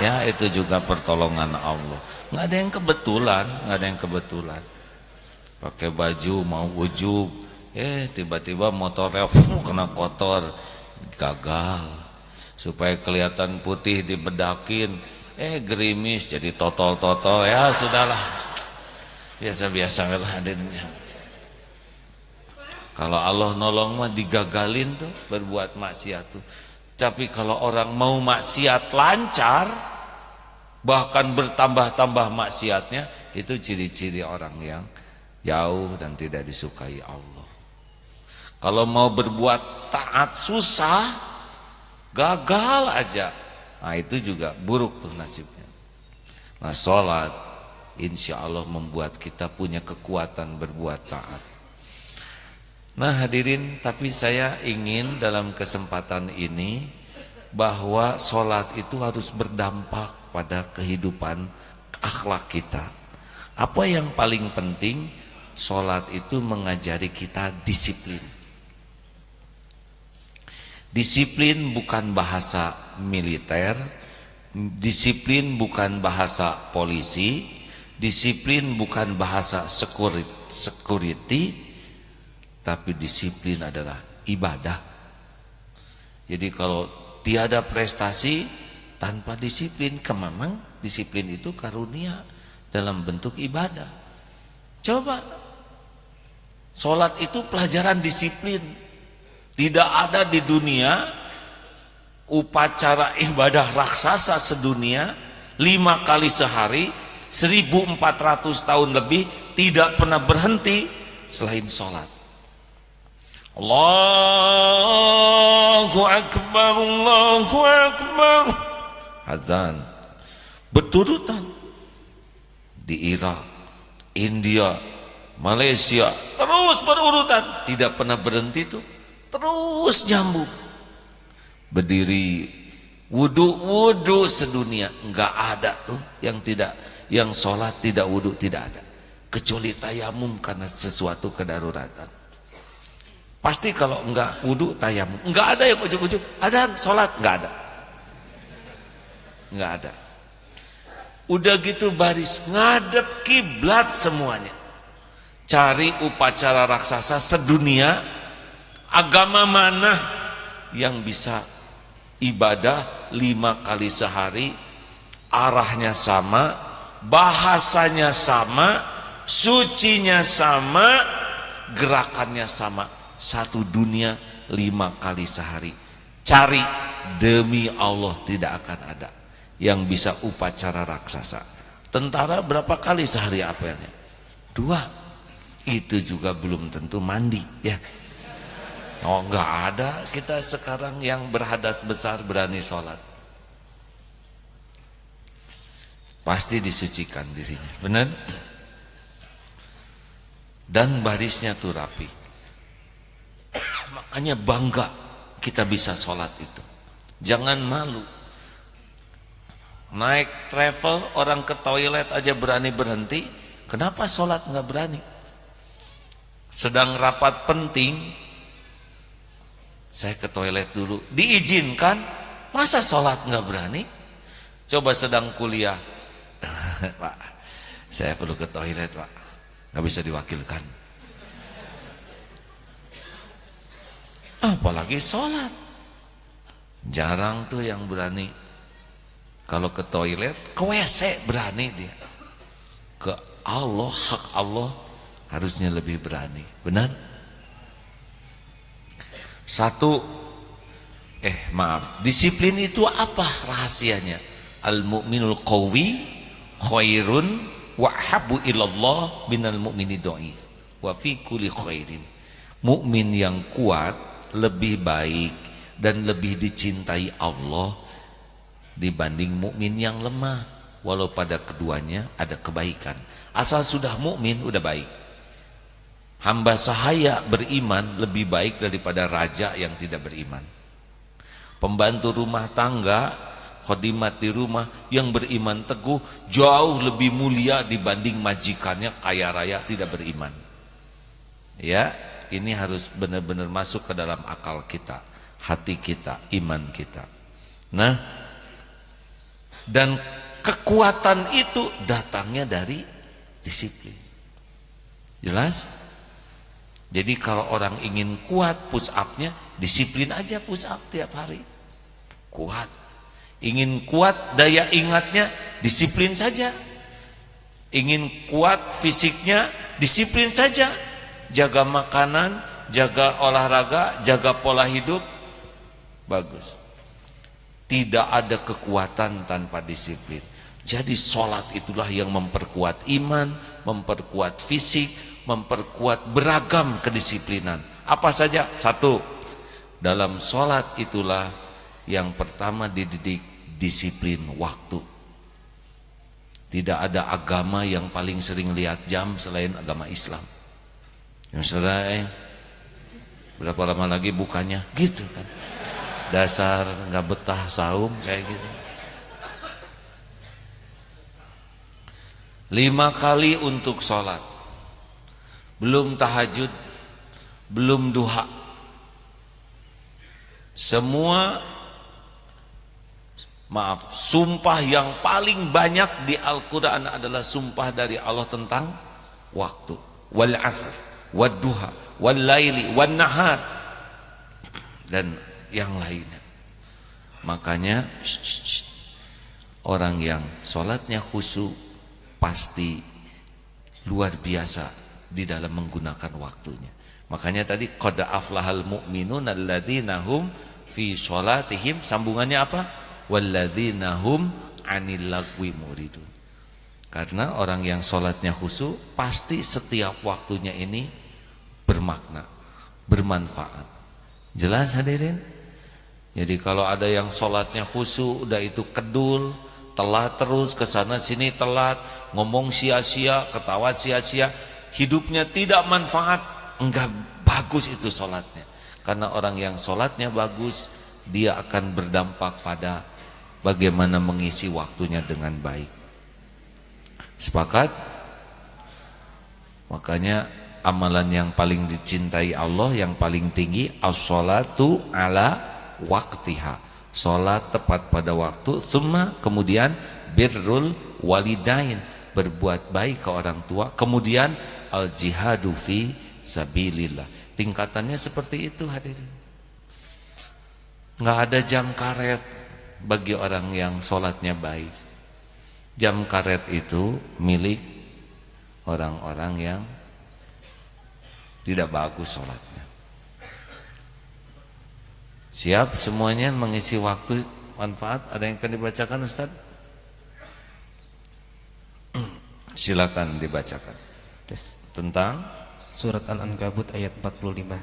ya, itu juga pertolongan Allah. Nggak ada yang kebetulan, nggak ada yang kebetulan. Pakai baju mau ujub, tiba-tiba motornya kena kotor, gagal. Supaya kelihatan putih dibedakin, gerimis jadi totol-totol. Ya sudahlah, biasa-biasa lah hadirnya. Kalau Allah nolong mah digagalin tuh berbuat maksiat tuh. Tapi kalau orang mau maksiat lancar, bahkan bertambah-tambah maksiatnya, itu ciri-ciri orang yang jauh dan tidak disukai Allah. Kalau mau berbuat taat susah, gagal aja, nah itu juga buruk tuh nasibnya. Nah sholat insya Allah membuat kita punya kekuatan berbuat taat. Nah hadirin, tapi saya ingin dalam kesempatan ini bahwa sholat itu harus berdampak pada kehidupan akhlak kita. Apa yang paling penting? Sholat itu mengajari kita disiplin. Disiplin bukan bahasa militer, disiplin bukan bahasa polisi, disiplin bukan bahasa security, tapi disiplin adalah ibadah. Jadi kalau tiada prestasi tanpa disiplin, memang disiplin itu karunia dalam bentuk ibadah. Coba, sholat itu pelajaran disiplin. Tidak ada di dunia upacara ibadah raksasa sedunia 5 kali sehari 1400 tahun lebih tidak pernah berhenti selain sholat. Allahu Akbar, Allahu Akbar. Azan berturutan di Irak, India, Malaysia, terus berurutan, tidak pernah berhenti tuh. terus nyambung. Berdiri wudu sedunia, enggak ada tuh yang sholat tidak wudu, tidak ada, kecuali tayamum karena sesuatu kedaruratan. Pasti kalau enggak wudu tayamum, enggak ada yang ujuk-ujuk azan sholat, enggak ada. Udah gitu baris ngadep kiblat semuanya. Cari upacara raksasa sedunia, agama mana yang bisa ibadah 5 kali sehari, arahnya sama, bahasanya sama, sucinya sama, gerakannya sama, satu dunia 5 kali sehari. Cari, demi Allah tidak akan ada yang bisa upacara raksasa. Tentara berapa kali sehari apelnya? 2. Itu juga belum tentu mandi ya. Oh, enggak ada kita sekarang yang berhadas besar berani sholat. Pasti disucikan di sini, benar? Dan barisnya tuh rapi. Makanya bangga kita bisa sholat itu. Jangan malu. Naik travel, orang ke toilet aja berani berhenti. Kenapa sholat nggak berani? Sedang rapat penting, saya ke toilet dulu, diizinkan, masa sholat nggak berani? Coba sedang kuliah, Pak, saya perlu ke toilet Pak, nggak bisa diwakilkan. Apalagi sholat, jarang tuh yang berani. Kalau ke toilet, ke WC berani dia. Ke Allah, hak Allah harusnya lebih berani, benar? Satu, disiplin itu apa rahasianya? Al-mu'minul qawi khairun wa habbu ilallah minal mu'mini dhaif wa fi kulli khairin. Mukmin yang kuat lebih baik dan lebih dicintai Allah dibanding mukmin yang lemah, walau pada keduanya ada kebaikan. Asal sudah mukmin udah baik. Hamba sahaya beriman lebih baik daripada raja yang tidak beriman. Pembantu rumah tangga, khodimat di rumah yang beriman teguh jauh lebih mulia dibanding majikannya kaya raya tidak beriman. Ya, ini harus benar-benar masuk ke dalam akal kita, hati kita, iman kita. Nah, dan kekuatan itu datangnya dari disiplin. Jelas? Jadi kalau orang ingin kuat push up-nya, disiplin aja push up tiap hari. Kuat. Ingin kuat daya ingatnya, disiplin saja. Ingin kuat fisiknya, disiplin saja. Jaga makanan, jaga olahraga, jaga pola hidup. Bagus. Tidak ada kekuatan tanpa disiplin. Jadi sholat itulah yang memperkuat iman, memperkuat fisik, memperkuat beragam kedisiplinan. Apa saja? Satu, dalam sholat itulah yang pertama dididik disiplin waktu. Tidak ada agama yang paling sering lihat jam selain agama Islam. Yang saudara, berapa lama lagi bukanya? Gitu kan. Dasar nggak betah saum kayak gitu. 5 kali untuk sholat, belum tahajud, belum duha. Semua sumpah yang paling banyak di Al-Quran adalah sumpah dari Allah tentang waktu. Wal asr, wad duha, wal laili, wal nahar, dan yang lainnya. Makanya orang yang sholatnya khusyuk pasti luar biasa di dalam menggunakan waktunya. Makanya tadi qad aflahal mu'minun alladzina hum fi sholatihim, sambungannya apa? Walladzina hum 'anil lagwi muridun. Karena orang yang sholatnya khusyuk pasti setiap waktunya ini bermakna, bermanfaat. Jelas hadirin? Jadi kalau ada yang sholatnya khusyuk udah itu kedul, telat terus kesana sini, telat, ngomong sia-sia, ketawa sia-sia, hidupnya tidak manfaat, enggak bagus itu sholatnya. Karena orang yang sholatnya bagus, dia akan berdampak pada bagaimana mengisi waktunya dengan baik. Sepakat? Makanya amalan yang paling dicintai Allah, yang paling tinggi, as-sholatu ala waqtiha, sholat tepat pada waktu. Kemudian birrul walidain, berbuat baik ke orang tua. Kemudian al-jihadu fi sabilillah. Tingkatannya seperti itu hadirin. Nggak ada jam karet bagi orang yang sholatnya baik. Jam karet itu milik orang-orang yang tidak bagus sholatnya. Siap semuanya mengisi waktu manfaat? Ada yang akan dibacakan Ustaz? Silakan dibacakan. Tentang Surat Al-Ankabut ayat 45.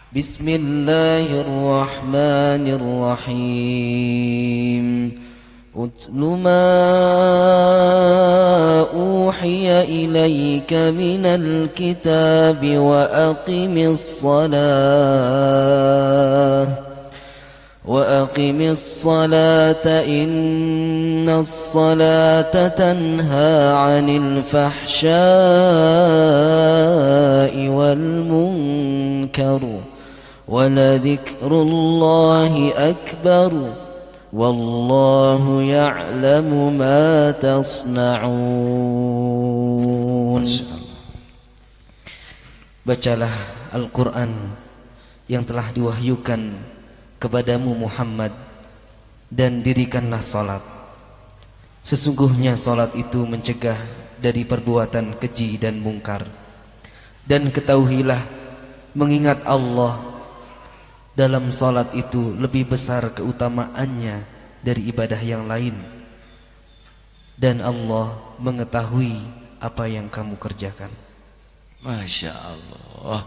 Bismillahirrahmanirrahim. Utlu ma uhiya ilayka minal kitabi wa aqimis salah وأقم الصلاة إن الصلاة تنهى عن الفحشاء والمنكر ولذكر الله أكبر والله يعلم ما تصنعون. Bacalah Al-Quran yang telah diwahyukan kepadamu Muhammad, dan dirikanlah salat. Sesungguhnya salat itu mencegah dari perbuatan keji dan mungkar. Dan ketahuilah, mengingat Allah dalam salat itu lebih besar keutamaannya dari ibadah yang lain. Dan Allah mengetahui apa yang kamu kerjakan. Masya Allah.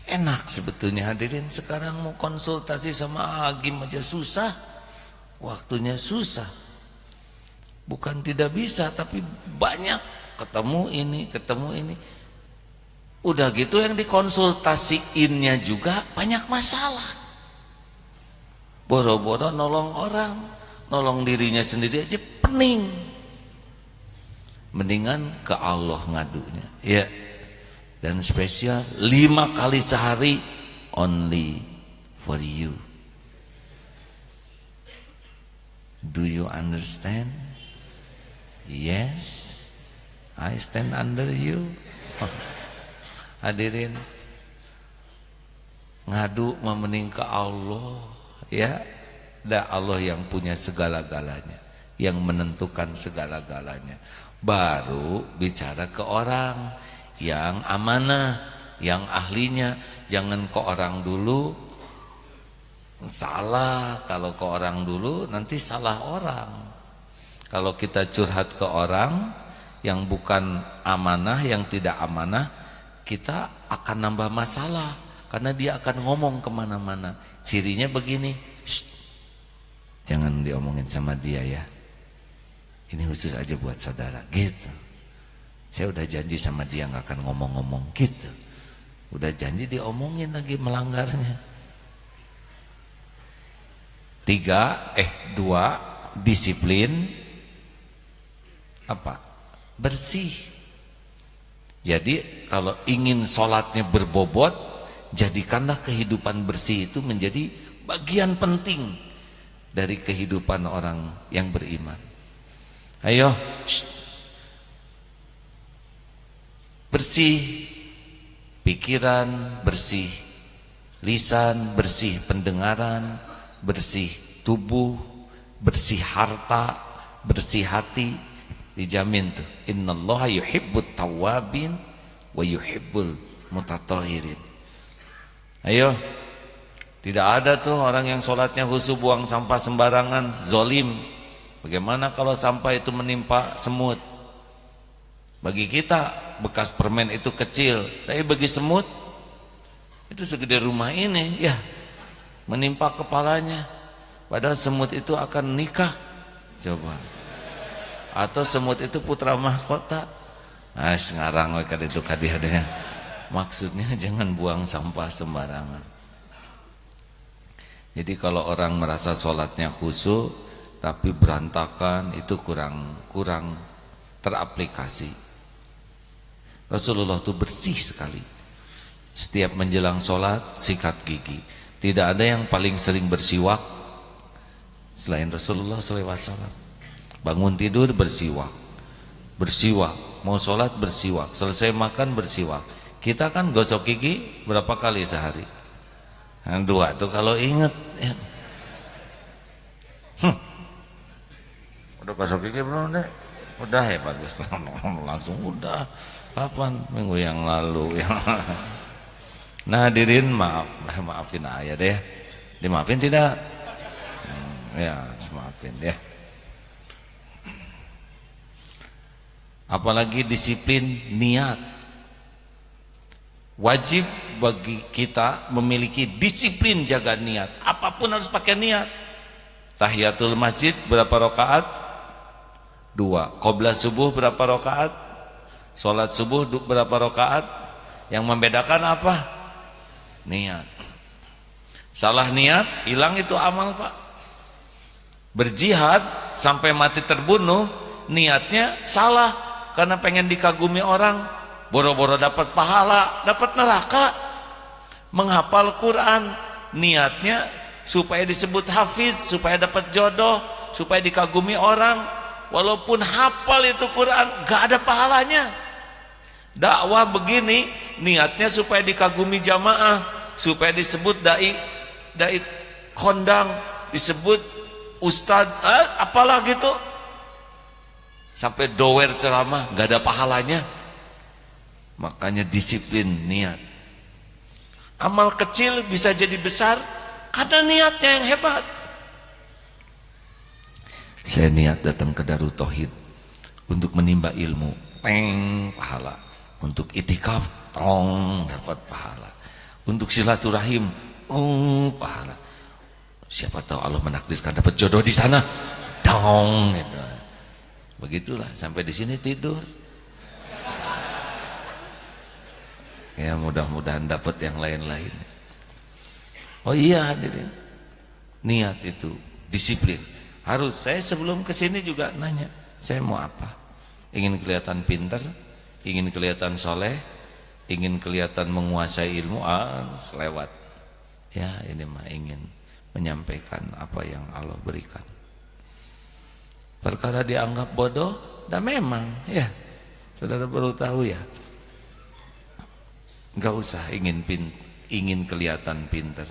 Enak sebetulnya hadirin. Sekarang mau konsultasi sama Agim aja susah, waktunya susah. Bukan tidak bisa, tapi banyak ketemu ini. Udah gitu yang dikonsultasiinnya juga banyak masalah. Boro-boro nolong orang, nolong dirinya sendiri aja pening. Mendingan ke Allah ngadunya. Ya. Dan spesial 5 kali sehari only for you. Do you understand? Yes, I stand under you. Hadirin, ngadu memening ke Allah, ya. Dan Allah yang punya segala-galanya, yang menentukan segala-galanya. Baru bicara ke orang yang amanah, yang ahlinya. Jangan ke orang dulu salah. Kalau ke orang dulu nanti salah orang. Kalau kita curhat ke orang yang bukan amanah, yang tidak amanah, kita akan nambah masalah. Karena dia akan ngomong kemana-mana. Cirinya begini, jangan diomongin sama dia ya, ini khusus aja buat saudara gitu. Saya udah janji sama dia gak akan ngomong-ngomong gitu. Udah janji diomongin lagi melanggarnya. 2, disiplin. Apa? Bersih. Jadi kalau ingin sholatnya berbobot, jadikanlah kehidupan bersih itu menjadi bagian penting dari kehidupan orang yang beriman. Ayo, bersih pikiran, bersih lisan, bersih pendengaran, bersih tubuh, bersih harta, bersih hati. Dijamin tuh, innallaha yuhibbut tawwabin wa yuhibbul mutatahhirin. Ayo, tidak ada tuh orang yang sholatnya khusyuk buang sampah sembarangan, zolim. Bagaimana kalau sampah itu menimpa semut? Bagi kita bekas permen itu kecil, tapi bagi semut itu segede rumah ini, ya, menimpa kepalanya. Padahal semut itu akan nikah, coba. Atau semut itu putra mahkota. Ngarang we itu kadihadanya. Maksudnya jangan buang sampah sembarangan. Jadi kalau orang merasa sholatnya khusyuk tapi berantakan, itu kurang teraplikasi. Rasulullah itu bersih sekali. Setiap menjelang sholat sikat gigi. Tidak ada yang paling sering bersiwak selain Rasulullah SAW. Bangun tidur bersiwak, mau sholat bersiwak, selesai makan bersiwak. Kita kan gosok gigi berapa kali sehari? 2 tuh kalau inget ya. Udah gosok gigi belum deh? Udah ya bagus. Langsung udah. Kapan? Minggu yang lalu ya. Nah hadirin, maafin ayah deh. Dimaafin tidak? Ya maafin ya. Apalagi disiplin niat. Wajib bagi kita memiliki disiplin jaga niat. Apapun harus pakai niat. Tahiyatul masjid berapa rakaat? 2. Qobla subuh berapa rakaat? Sholat subuh berapa rakaat? Yang membedakan apa? Niat. Salah niat, hilang itu amal, Pak. Berjihad sampai mati terbunuh, niatnya salah karena pengen dikagumi orang. Boro-boro dapat pahala, dapat neraka. Menghafal Quran, niatnya supaya disebut hafiz, supaya dapat jodoh, supaya dikagumi orang. Walaupun hafal itu Quran, gak ada pahalanya. Dakwah begini, niatnya supaya dikagumi jamaah, supaya disebut dai kondang, disebut ustad, apalah gitu. Sampai dower ceramah, gak ada pahalanya. Makanya disiplin niat. Amal kecil bisa jadi besar karena niatnya yang hebat. Saya niat datang ke Darut Tauhid untuk menimba ilmu, pahala. Untuk itikaf, dapat pahala. Untuk silaturahim, pahala. Siapa tahu Allah menakdirkan dapat jodoh di sana, gitu. Begitulah sampai di sini tidur. Ya mudah-mudahan dapat yang lain-lain. Oh iya hadirin, niat itu disiplin. Harus. Saya sebelum kesini juga nanya, saya mau apa? Ingin kelihatan pintar, ingin kelihatan soleh, ingin kelihatan menguasai ilmu, selewat. Ya ini mah ingin menyampaikan apa yang Allah berikan. Perkara dianggap bodoh, dan memang ya, saudara baru tahu ya. Enggak usah ingin kelihatan pintar.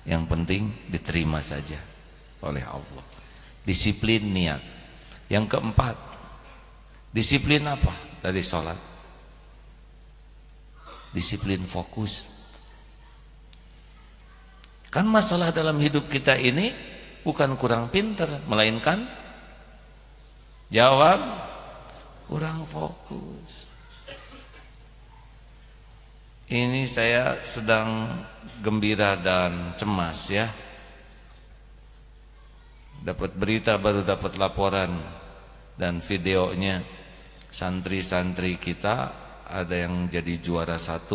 Yang penting diterima saja oleh Allah. Disiplin niat. Yang keempat, disiplin apa dari sholat? Disiplin fokus. Kan masalah dalam hidup kita ini bukan kurang pintar, melainkan jawab kurang fokus. Ini saya sedang gembira dan cemas ya. Dapat berita, baru dapat laporan dan videonya. Santri-santri kita ada yang jadi juara 1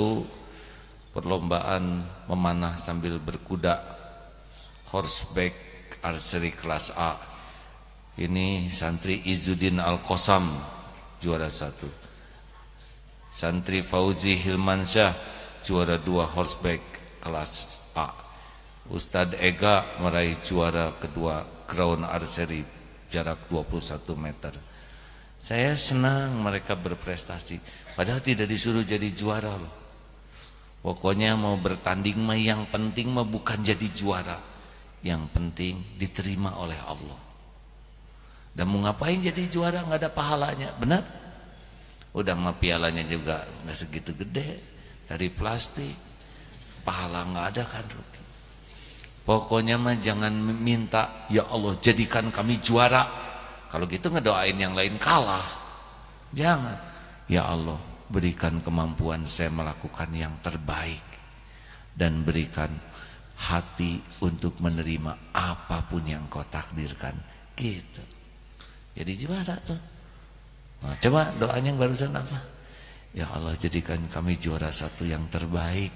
perlombaan memanah sambil berkuda, horseback archery kelas A. Ini santri Izzuddin Al-Qasam juara 1. Santri Fauzi Hilmansyah juara 2 horseback kelas A. Ustadz Ega meraih juara kedua crown archery jarak 21 meter. Saya senang mereka berprestasi, padahal tidak disuruh jadi juara loh. Pokoknya mau bertanding mah yang penting mah bukan jadi juara, yang penting diterima oleh Allah. Dan mau ngapain jadi juara nggak ada pahalanya, benar? Udah mah pialanya juga nggak segitu gede, dari plastik, pahala nggak ada kan. Pokoknya mah jangan minta ya Allah jadikan kami juara, kalau gitu ngedoain yang lain kalah. Jangan, ya Allah berikan kemampuan saya melakukan yang terbaik dan berikan hati untuk menerima apapun yang kau takdirkan, gitu. Jadi juara tuh. Nah, coba doanya yang barusan apa? Ya Allah, jadikan kami juara 1 yang terbaik.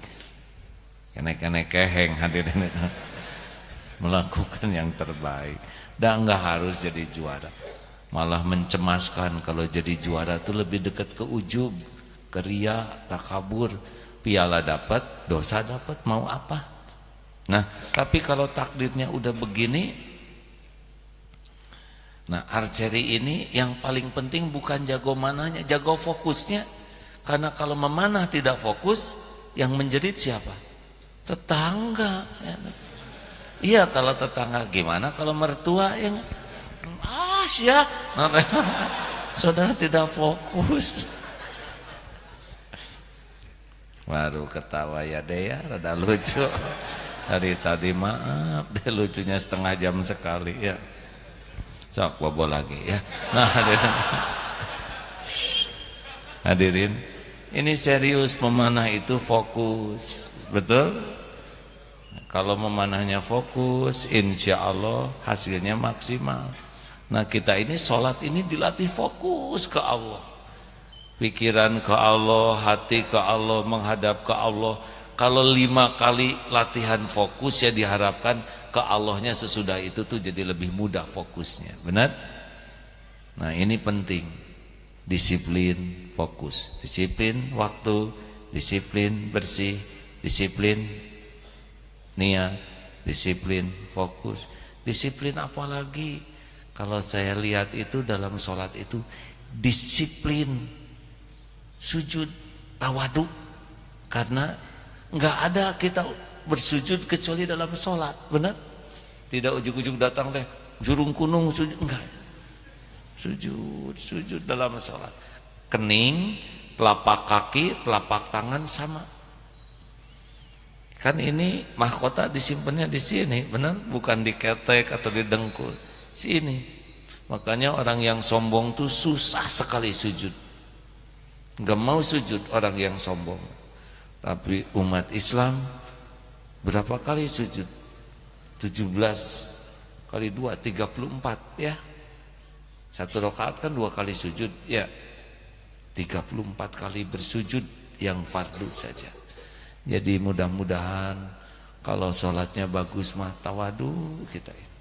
Kene-kene keheng hadirin itu. Melakukan yang terbaik. Dan enggak harus jadi juara. Malah mencemaskan kalau jadi juara itu lebih dekat ke ujub, ke ria, takabur. Piala dapat, dosa dapat, mau apa? Nah, tapi kalau takdirnya udah begini, nah archery ini yang paling penting bukan jago manahnya, jago fokusnya. Karena kalau memanah tidak fokus, yang menjerit siapa? Tetangga. Iya, kalau tetangga. Gimana kalau mertua yang ya, saudara tidak fokus. Baru ketawa ya deh ya, rada lucu. Dari tadi maaf deh, lucunya setengah jam sekali ya. Sok bobo lagi ya. Nah hadirin, ini serius, memanah itu fokus, betul? Kalau memanahnya fokus, insya Allah hasilnya maksimal. Nah kita ini sholat ini dilatih fokus ke Allah. Pikiran ke Allah, hati ke Allah, menghadap ke Allah. Kalau 5 kali latihan fokus ya diharapkan ke Allahnya sesudah itu tuh jadi lebih mudah fokusnya. Benar? Nah ini penting. Disiplin fokus. Disiplin waktu, disiplin bersih, disiplin niat, disiplin fokus. Disiplin apa lagi? Kalau saya lihat itu dalam sholat itu disiplin sujud tawadu, karena nggak ada kita bersujud kecuali dalam sholat, benar? Tidak ujuk-ujuk datang deh jurung kunung sujud, enggak, sujud dalam sholat. Kening, telapak kaki, telapak tangan sama. Kan ini mahkota disimpannya di sini, benar? Bukan di ketek atau di dengkul, sini. Makanya orang yang sombong tuh susah sekali sujud. Gak mau sujud orang yang sombong. Tapi umat Islam berapa kali sujud? 17 kali 2 34 ya. 1 rakaat kan 2 kali sujud ya. 34 kali bersujud yang fardu saja. Jadi mudah-mudahan kalau sholatnya bagus mah tawadu kita ini.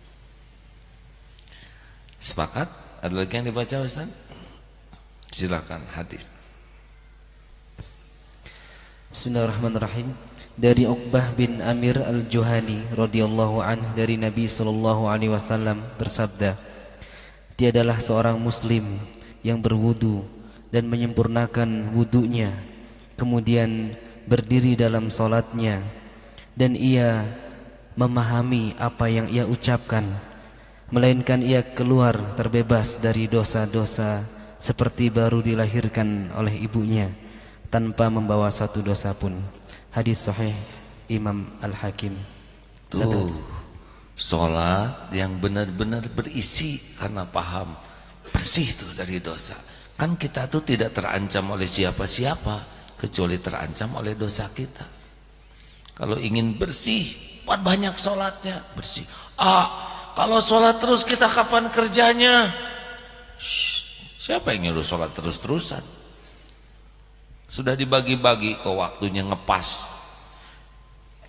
Sepakat? Ada lagi yang dibaca Ustaz? Silakan hadis. Bismillahirrahmanirrahim. Dari Uqbah bin Amir al-Juhani radhiyallahu anhu dari Nabi sallallahu alaihi wasallam bersabda, tiadalah seorang muslim yang berwudu dan menyempurnakan wudunya, kemudian berdiri dalam salatnya dan ia memahami apa yang ia ucapkan, melainkan ia keluar terbebas dari dosa-dosa seperti baru dilahirkan oleh ibunya, tanpa membawa satu dosa pun. Hadis sahih Imam Al-Hakim. Tuh, sholat yang benar-benar berisi karena paham bersih tuh dari dosa. Kan kita tuh tidak terancam oleh siapa-siapa kecuali terancam oleh dosa kita. Kalau ingin bersih, buat banyak sholatnya bersih. Kalau sholat terus kita kapan kerjanya? Siapa yang nyuruh sholat terus-terusan? Sudah dibagi-bagi kok waktunya ngepas.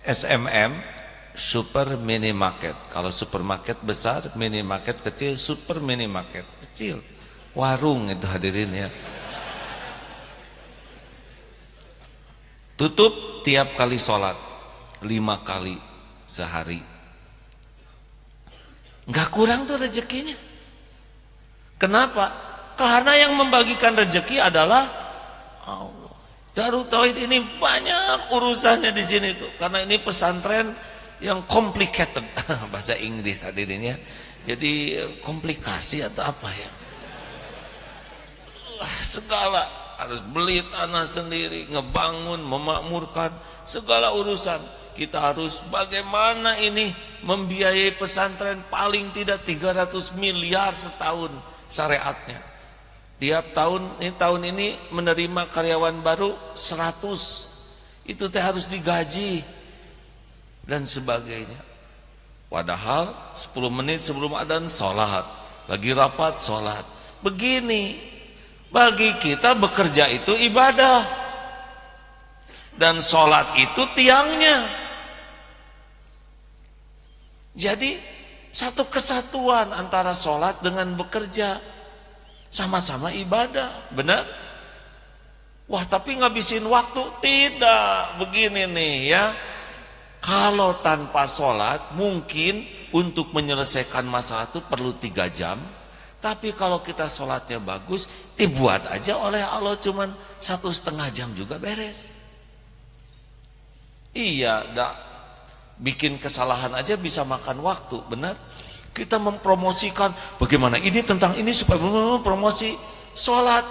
SMM, super mini market. Kalau supermarket besar, mini market kecil, super mini market kecil. Warung itu hadirin ya. Tutup tiap kali sholat 5 kali sehari. Nggak kurang tuh rezekinya. Kenapa? Karena yang membagikan rezeki adalah Allah. Darut Tauhid ini banyak urusannya di sini tuh, karena ini pesantren yang complicated bahasa Inggris hadirin ya. Jadi komplikasi atau apa ya? Segala harus beli tanah sendiri, ngebangun, memakmurkan segala urusan. Kita harus bagaimana ini membiayai pesantren paling tidak 300 miliar setahun syariatnya. Tiap tahun ini menerima karyawan baru 100, itu teh harus digaji dan sebagainya. Padahal 10 menit sebelum adzan sholat, lagi rapat sholat. Begini Bagi kita bekerja itu ibadah, dan sholat itu tiangnya. Jadi satu kesatuan antara sholat dengan bekerja, sama-sama ibadah, benar? Wah, tapi ngabisin waktu. Tidak, begini nih ya, kalau tanpa sholat mungkin untuk menyelesaikan masalah itu perlu 3 jam. Tapi kalau kita sholatnya bagus, dibuat aja oleh Allah cuman 1,5 jam juga beres. Iya, bikin kesalahan aja bisa makan waktu, benar? Kita mempromosikan bagaimana ini tentang ini supaya promosi sholat,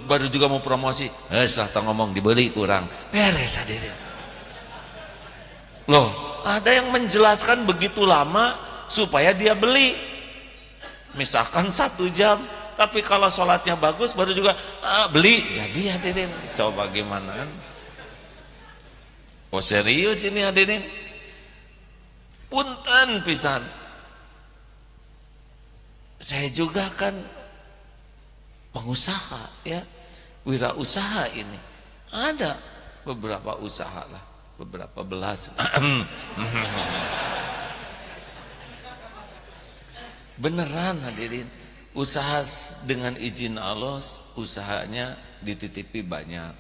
baru juga mau promosi, setelah ngomong dibeli kurang, beres hadirin. Loh, ada yang menjelaskan begitu lama supaya dia beli, misalkan 1 jam, tapi kalau sholatnya bagus baru juga beli, jadi hadirin. Coba gimana? Oh serius ini hadirin, punten pisan. Saya juga kan pengusaha ya, wirausaha ini. Ada beberapa usaha lah, beberapa belas. Beneran hadirin, usaha dengan izin Allah, usahanya dititipi banyak,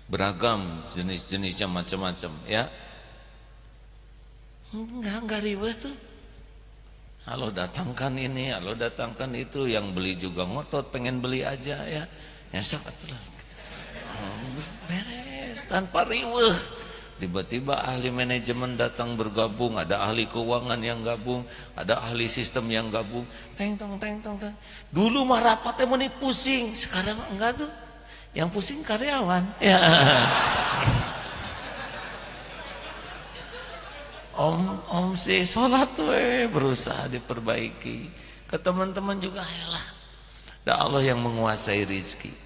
beragam jenis-jenisnya macam-macam ya. Enggak ribet tuh. Halo datangkan ini, halo datangkan itu, yang beli juga ngotot pengen beli aja ya. Ya sok atuh. Beres tanpa riweuh. Tiba-tiba ahli manajemen datang bergabung, ada ahli keuangan yang gabung, ada ahli sistem yang gabung. Teng tong teng tong teng. Dulu mah rapatnya meni pusing, sekarang enggak tuh. Yang pusing karyawan. Ya. Om si sholat berusaha diperbaiki. Ke teman-teman juga ayolah. Dan Allah yang menguasai rezeki.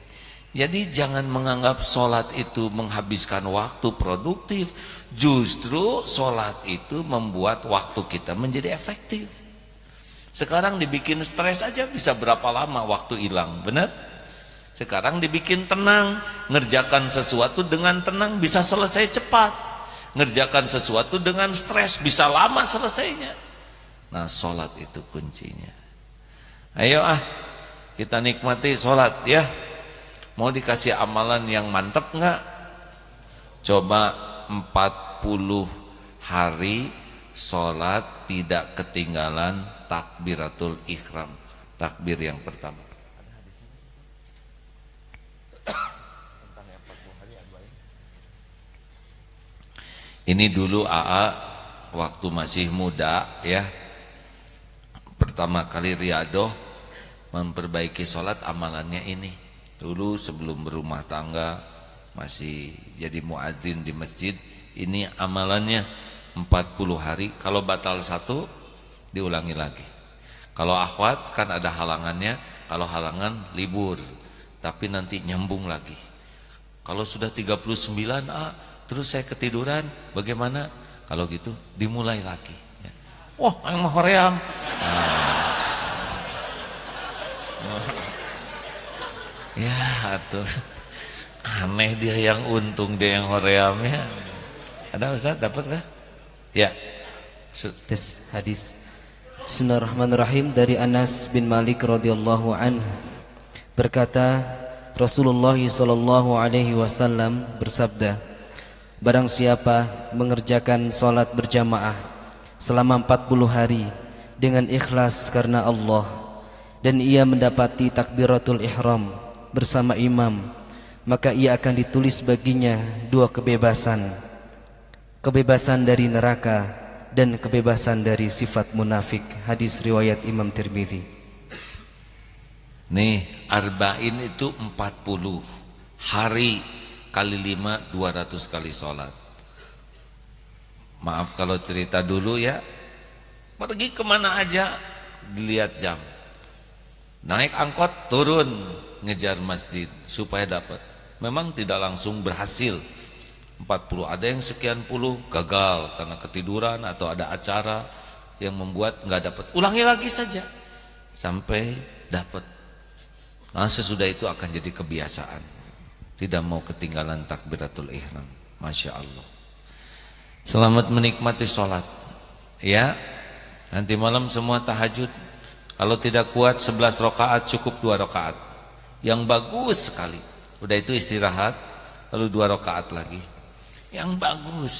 Jadi jangan menganggap sholat itu menghabiskan waktu produktif. Justru sholat itu membuat waktu kita menjadi efektif. Sekarang dibikin stres aja bisa berapa lama waktu hilang, benar? Sekarang dibikin tenang, ngerjakan sesuatu dengan tenang bisa selesai cepat. Ngerjakan sesuatu dengan stres bisa lama selesainya. Nah sholat itu kuncinya. Ayo kita nikmati sholat ya. Mau dikasih amalan yang mantap nggak? Coba 40 hari sholat tidak ketinggalan takbiratul ihram, takbir yang pertama. Ini dulu AA waktu masih muda ya, pertama kali riadoh memperbaiki sholat amalannya ini. Dulu sebelum berumah tangga masih jadi muadzin di masjid, ini amalannya 40 hari. Kalau batal 1 diulangi lagi. Kalau akhwat kan ada halangannya, kalau halangan libur, tapi nanti nyambung lagi. Kalau sudah 39 terus saya ketiduran, bagaimana? Kalau gitu dimulai lagi. Wah, yang mau hoream. Ya, atuh. Aneh dia yang untung, dia yang horeamnya. Ada Ustaz, dapat kah? Ya. Tes hadis. Bismillahirrahmanirrahim, dari Anas bin Malik radhiyallahu anhu berkata, Rasulullah sallallahu alaihi wasallam bersabda, barang siapa mengerjakan salat berjamaah selama 40 hari dengan ikhlas karena Allah, dan ia mendapati takbiratul ihram bersama imam, maka ia akan ditulis baginya 2 kebebasan. Kebebasan dari neraka dan kebebasan dari sifat munafik. Hadis riwayat Imam Tirmidzi. Nih, arba'in itu 40 hari kali 5 200 kali sholat. Maaf kalau cerita dulu ya, pergi kemana aja dilihat jam, naik angkot turun ngejar masjid supaya dapat. Memang tidak langsung berhasil 40, ada yang sekian puluh gagal karena ketiduran atau ada acara yang membuat nggak dapat. Ulangi lagi saja sampai dapat. Nah, sesudah itu akan jadi kebiasaan. Tidak mau ketinggalan takbiratul ihram. Masya Allah. Selamat menikmati sholat. Ya, nanti malam semua tahajud. Kalau tidak kuat 11 rakaat, cukup 2 rakaat. Yang bagus sekali. Udah itu istirahat, lalu 2 rakaat lagi. Yang bagus.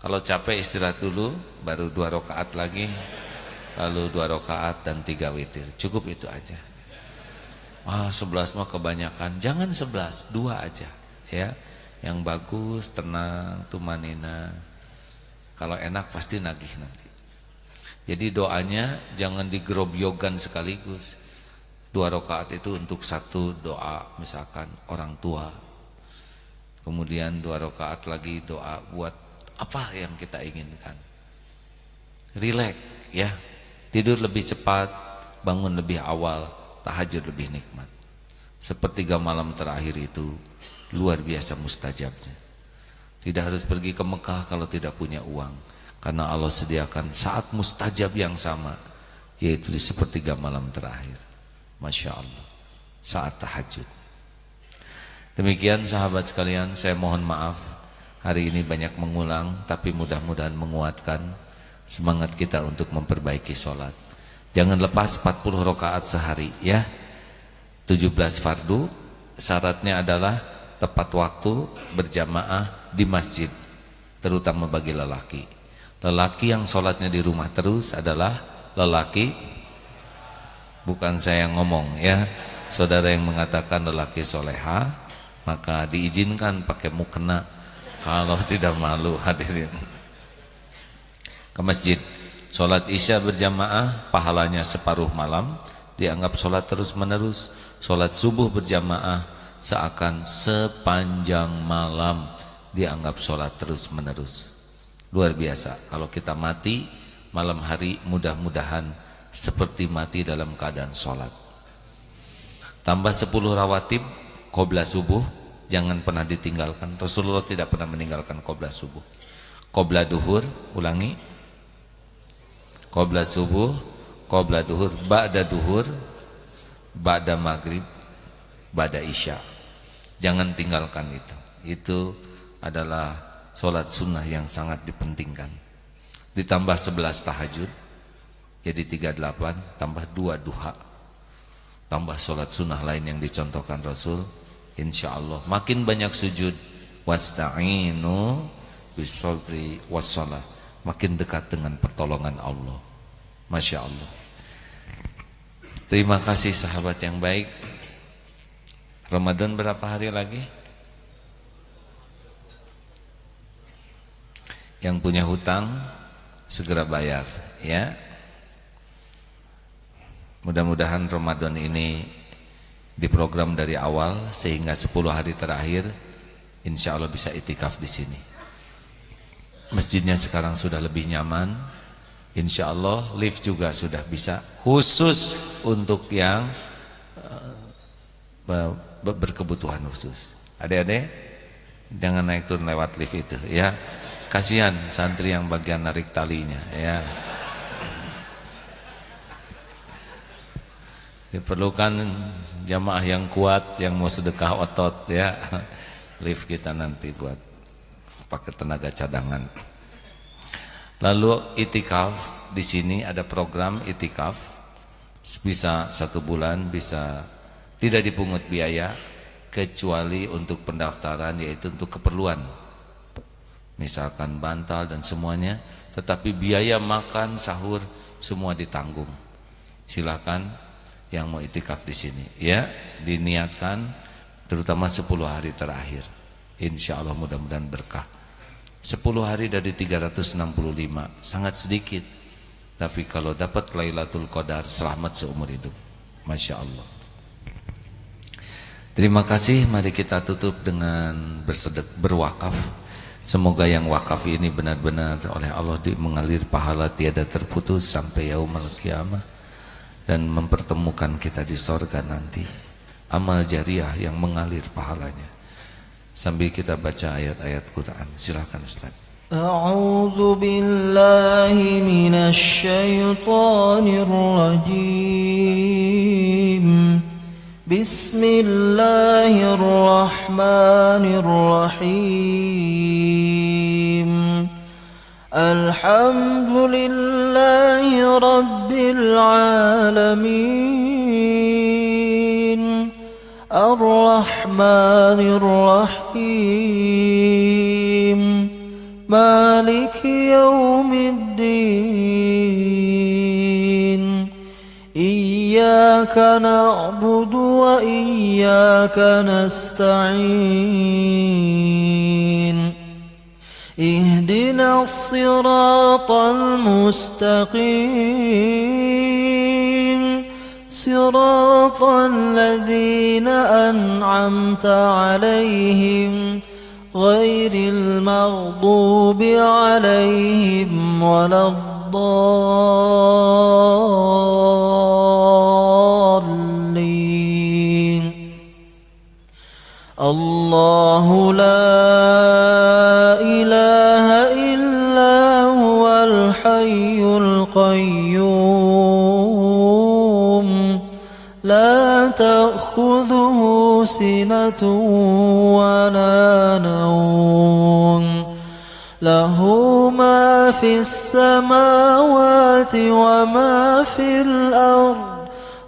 Kalau capek istirahat dulu, baru 2 rakaat lagi, lalu 2 rakaat dan 3 witir. Cukup itu aja. 11 mah kebanyakan. Jangan 11, 2 aja. Ya, yang bagus, tenang, tumanina. Kalau enak pasti nagih nanti. Jadi doanya jangan digerobyogan sekaligus. 2 rakaat itu untuk satu doa, misalkan orang tua. Kemudian 2 rakaat lagi doa buat apa yang kita inginkan. Rileks ya. Tidur lebih cepat, bangun lebih awal, tahajud lebih nikmat. Sepertiga malam terakhir itu luar biasa mustajabnya. Tidak harus pergi ke Mekah kalau tidak punya uang, karena Allah sediakan saat mustajab yang sama, yaitu di sepertiga malam terakhir. Masya Allah, saat tahajud. Demikian sahabat sekalian, saya mohon maaf hari ini banyak mengulang, tapi mudah-mudahan menguatkan semangat kita untuk memperbaiki sholat. Jangan lepas 40 rakaat sehari ya. 17 fardu, syaratnya adalah tepat waktu, berjamaah di masjid, terutama bagi lelaki. Lelaki yang sholatnya di rumah terus adalah lelaki, bukan saya yang ngomong ya. Saudara yang mengatakan lelaki soleha, maka diizinkan pakai mukena. Kalau tidak malu hadirin ke masjid. Sholat isya berjamaah pahalanya separuh malam, dianggap sholat terus menerus. Sholat subuh berjamaah seakan sepanjang malam, dianggap sholat terus menerus. Luar biasa. Kalau kita mati malam hari, mudah-mudahan seperti mati dalam keadaan sholat. Tambah 10 rawatib qobla subuh, jangan pernah ditinggalkan. Rasulullah tidak pernah meninggalkan qobla subuh. Qobla duhur, ulangi. Qobla subuh, qobla duhur, ba'da duhur, ba'da maghrib, ba'da isya. Jangan tinggalkan itu. Itu adalah sholat sunnah yang sangat dipentingkan. Ditambah 11 tahajud, jadi 38, tambah 2 duha, tambah sholat sunnah lain yang dicontohkan Rasul. Insya Allah makin banyak sujud. Wasta'inu bisobri wassalah, makin dekat dengan pertolongan Allah. Masya Allah. Terima kasih sahabat yang baik. Ramadan berapa hari lagi? Yang punya hutang segera bayar ya. Mudah-mudahan Ramadan ini diprogram dari awal sehingga 10 hari terakhir insya Allah bisa itikaf di sini. Masjidnya sekarang sudah lebih nyaman, insya Allah lift juga sudah bisa, khusus untuk yang berkebutuhan khusus. Adik-adik jangan naik turun lewat lift itu ya, kasihan santri yang bagian narik talinya ya. Diperlukan jamaah yang kuat, yang mau sedekah otot ya. Lift kita nanti buat pakai tenaga cadangan. Lalu itikaf, di sini ada program itikaf, bisa 1 bulan, bisa tidak dipungut biaya kecuali untuk pendaftaran, yaitu untuk keperluan, misalkan bantal dan semuanya. Tetapi biaya makan, sahur semua ditanggung. Silakan yang mau itikaf di sini ya, diniatkan terutama 10 hari terakhir. Insya Allah mudah-mudahan berkah. 10 hari dari 365 sangat sedikit, tapi kalau dapat Lailatul Qadar selamat seumur hidup. Masya Allah. Terima kasih. Mari kita tutup dengan berwakaf. Semoga yang wakaf ini benar-benar oleh Allah mengalir pahala tiada terputus sampai yaumul qiyamah, dan mempertemukan kita di sorga nanti. Amal jariah yang mengalir pahalanya. Sambil kita baca ayat-ayat Quran. Silakan Ustaz. A'udzu billahi minasy syaithanir rajim. بسم الله الرحمن الرحيم الحمد لله رب العالمين الرحمن الرحيم مالك يوم الدين إياك نعبد وإياك نستعين اهدنا الصراط المستقيم صراط الذين أنعمت عليهم غير المغضوب عليهم ولا الضالين الله لا إله إلا هو الحي القيوم لا تأخذه سنة ولا نوم له ما في السماوات وما في الأرض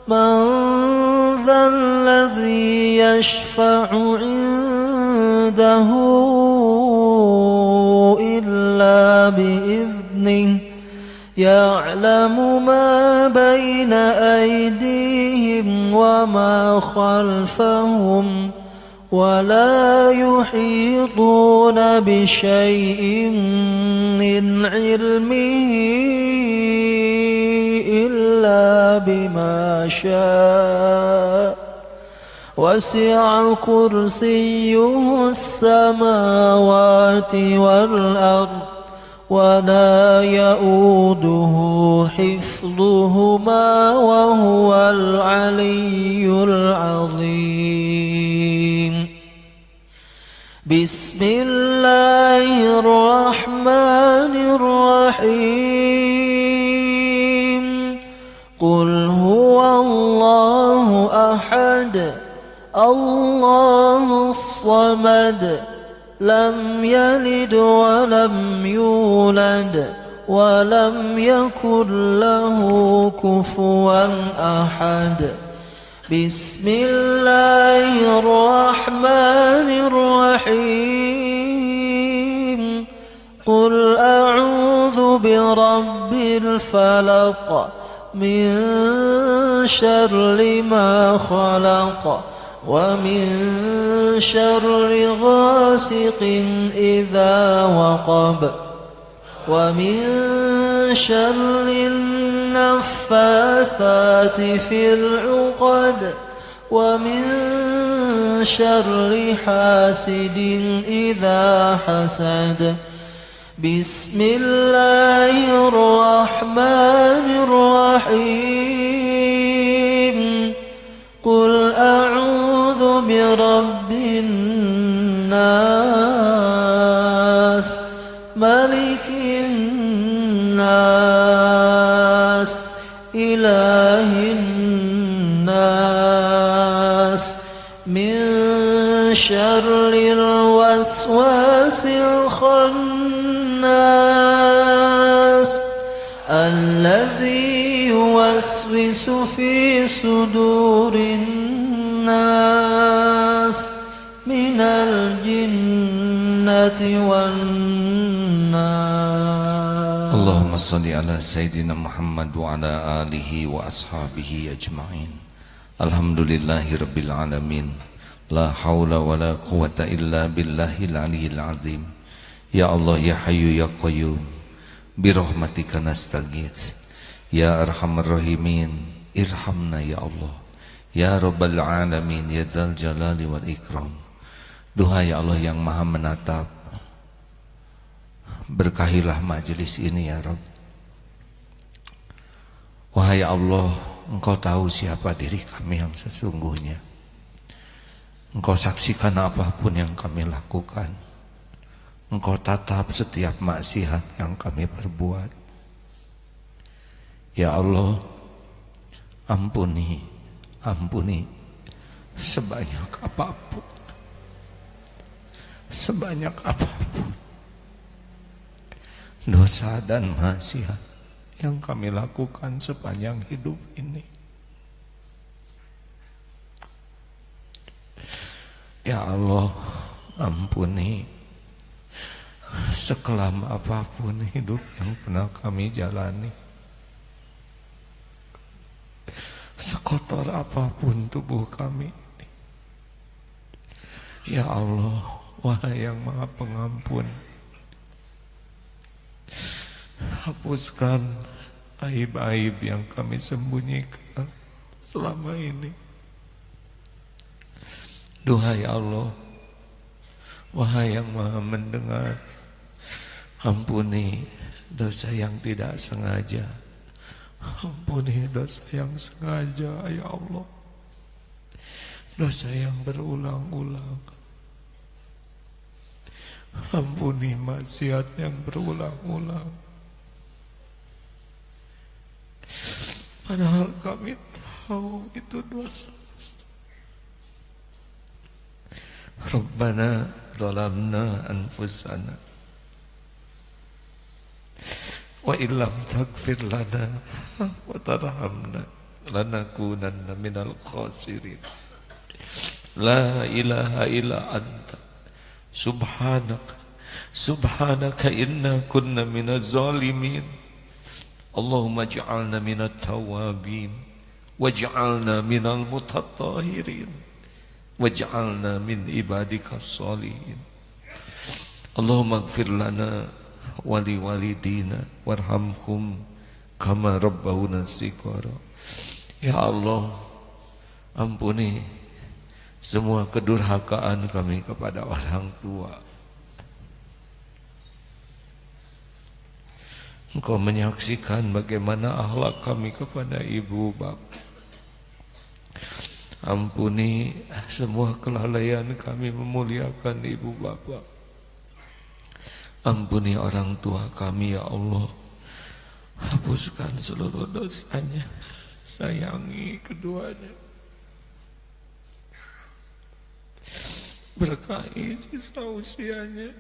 من ذا الذي يشفع عنده إلا بإذنه يعلم ما بين أيديهم وما خلفهم ولا يحيطون بشيء من علمه إلا بما شاء وسع كرسيه السماوات والأرض ولا يؤوده حفظهما وهو العلي العظيم بسم الله الرحمن الرحيم قل هو الله أحد الله الصمد لم يلد ولم يولد ولم يكن له كفوا أحد بسم الله الرحمن الرحيم قل أعوذ برب الفلق من شر ما خلق ومن شر غاسق إذا وقب ومن شر النفاثات في العقد ومن شر حاسد إذا حسد بسم الله الرحمن الرحيم قل أعوذ برب الناس ملك الناس إله الناس من شر الوسواس الخناس الذي يوسوس في صدور الناس من الجنة والناس اللهم صل على سيدنا محمد وعلى آله وأصحابه أجمعين الحمد لله رب العالمين لا حول ولا قوة إلا بالله العلي العظيم يا الله يا حي يا قيوم برحمتك نستغيث يا أرحم الراحمين ارحمنا يا الله يا رب العالمين يا ذا الجلال والإكرام. Duha ya Allah yang maha menatap, berkahilah majelis ini ya Rabb. Wahai Allah, Engkau tahu siapa diri kami yang sesungguhnya. Engkau saksikan apapun yang kami lakukan. Engkau tatap setiap maksiat yang kami perbuat. Ya Allah, ampuni sebanyak apapun, sebanyak apapun dosa dan maksiat yang kami lakukan sepanjang hidup ini. Ya Allah, ampuni sekelam apapun hidup yang pernah kami jalani, sekotor apapun tubuh kami ini. Ya Allah, wahai yang Maha Pengampun, hapuskan aib-aib yang kami sembunyikan selama ini. Duhai Allah, wahai yang Maha Mendengar, ampuni dosa yang tidak sengaja, ampuni dosa yang sengaja, ya Allah, dosa yang berulang-ulang, ampuni maksiat yang berulang-ulang. Padahal kami tahu itu dosa. Rabbana zalamna anfusana wa illam taghfir lana wa tarhamna lanakunanna minal khasirin. La ilaha illa anta subhanaka inna kunna minaz zalimin. Allahumma ij'alna minat tawabin waj'alna minal mutatahhirin waj'alna min ibadikas sholihin. Allahumma ighfir lana wa li walidina warhamhum kama rabbawna shighara. Ya Allah, ampuni semua kedurhakaan kami kepada orang tua. Engkau menyaksikan bagaimana akhlak kami kepada ibu bapa. Ampuni semua kelalaian kami memuliakan ibu bapa. Ampuni orang tua kami, ya Allah. Hapuskan seluruh dosanya. Sayangi keduanya. Berkahi sisa usianya.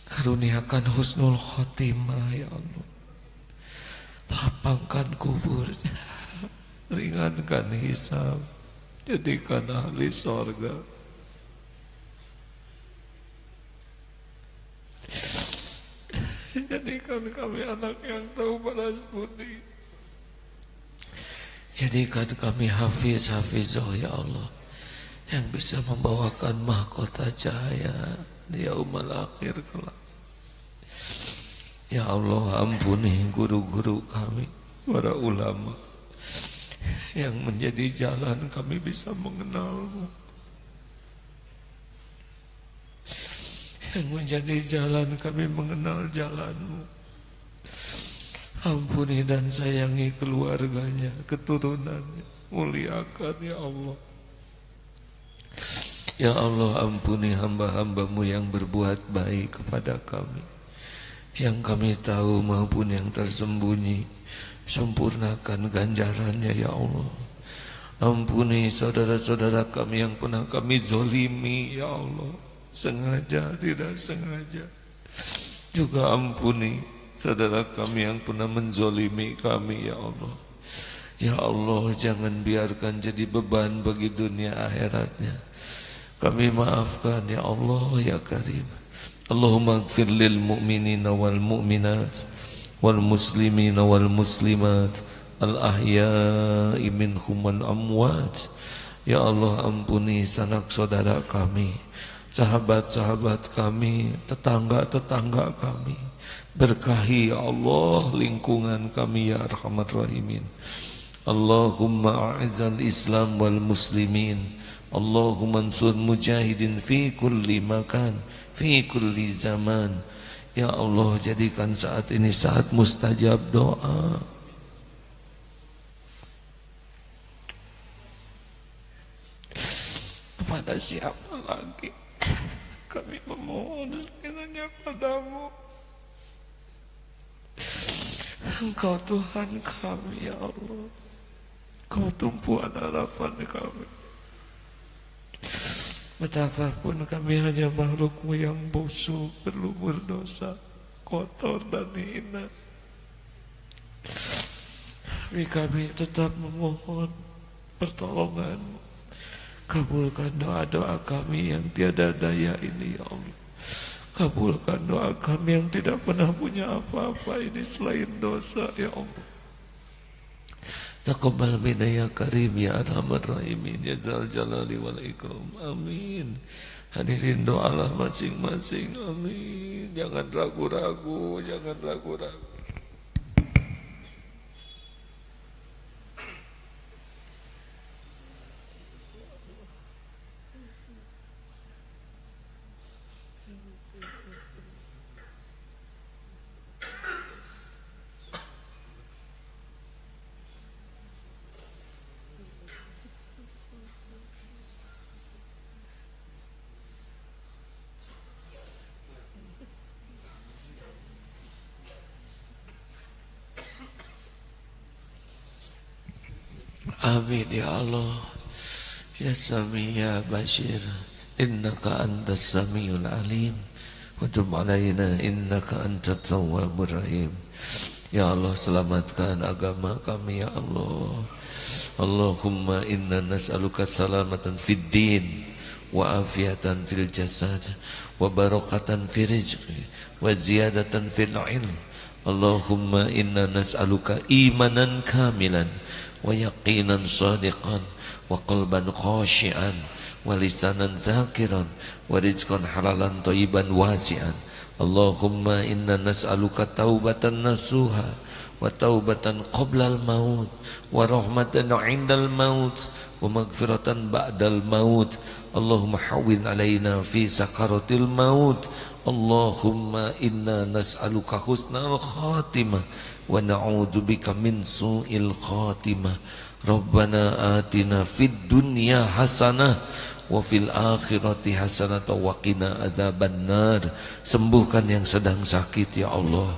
Karuniakan husnul khotimah, ya Allah. Lapangkan kuburnya, ringankan hisab, jadikan ahli sorga. Jadikan kami anak yang tahu balas budi. Jadikan kami hafiz-hafizah, ya Allah, yang bisa membawakan mahkota cahaya di yaumul akhir kelak. Ya Allah, ampuni guru-guru kami, para ulama, yang menjadi jalan kami bisa mengenal-Mu, yang menjadi jalan kami mengenal jalan-Mu. Ampuni dan sayangi keluarganya, keturunannya, muliakan ya Allah. Ya Allah, ampuni hamba-hamba-Mu yang berbuat baik kepada kami, yang kami tahu maupun yang tersembunyi. Sempurnakan ganjarannya, ya Allah. Ampuni saudara-saudara kami yang pernah kami zolimi, ya Allah, sengaja, tidak sengaja. Juga ampuni saudara kami yang pernah menzolimi kami, ya Allah. Ya Allah, jangan biarkan jadi beban bagi dunia akhiratnya. Kami maafkan, ya Allah, ya Karim. Allahumma ighfir lil mu'minina wal mu'minat wal muslimina wal muslimat al ahya'i minhum wal amwat. Ya Allah, ampuni sanak saudara kami, sahabat-sahabat kami, tetangga-tetangga kami. Berkahi, ya Allah, lingkungan kami, ya Arhamar Rahimin. Allahumma a'izal Islam wal muslimin. Allahumma ansur mujahidin fi kulli makan, fi kulli zaman. Ya Allah, jadikan saat ini saat mustajab doa. Kepada siapa lagi kami memohon sekiranya padamu. Engkau Tuhan kami, ya Allah. Kau tumpuan harapan kami. Betapapun kami hanya makhlukmu yang busuk, berlumur dosa, kotor dan hina, tapi kami tetap memohon pertolongan-Mu. Kabulkan doa-doa kami yang tiada daya ini ya Allah. Kabulkan doa kami yang tidak pernah punya apa-apa ini selain dosa ya Allah. Taqabbal minna ya karim ya arhamar rahimin ya zal jalali wal ikram. Amin. Hadirin doalah masing-masing. Amin. Jangan ragu-ragu, jangan ragu-ragu. Amin ya Allah. Ya Sami ya Bashir, innaka antas samiul alim, wa tub alaina innaka antat tawwabur rahim. Ya Allah, selamatkan agama kami ya Allah. Allahumma inna nas'aluka salamatan fid din wa afiatan fil jasad wa barakatan fil rizqi wa ziyadatan fil ilm. Allahumma inna nas'aluka imanan kamilan wa yaqinan sadiqan wa qalban khashi'an wa lisanan zakiran wa rizqan halalan thayyiban wasi'an. Allahumma inna nas'aluka taubatan nasuha wa taubatan qabla al-maut wa rahmatan 'inda al-maut wa maghfiratan ba'da al-maut. Allahumma hawwin 'alaina fi sakaratil maut. Allahumma inna nas'aluka husnal khatimah wa na'udzubika min su'il khatimah. Rabbana atina fid dunya hasanah wa fil akhirati hasanah wa qina adzabannar. Sembuhkan yang sedang sakit ya Allah.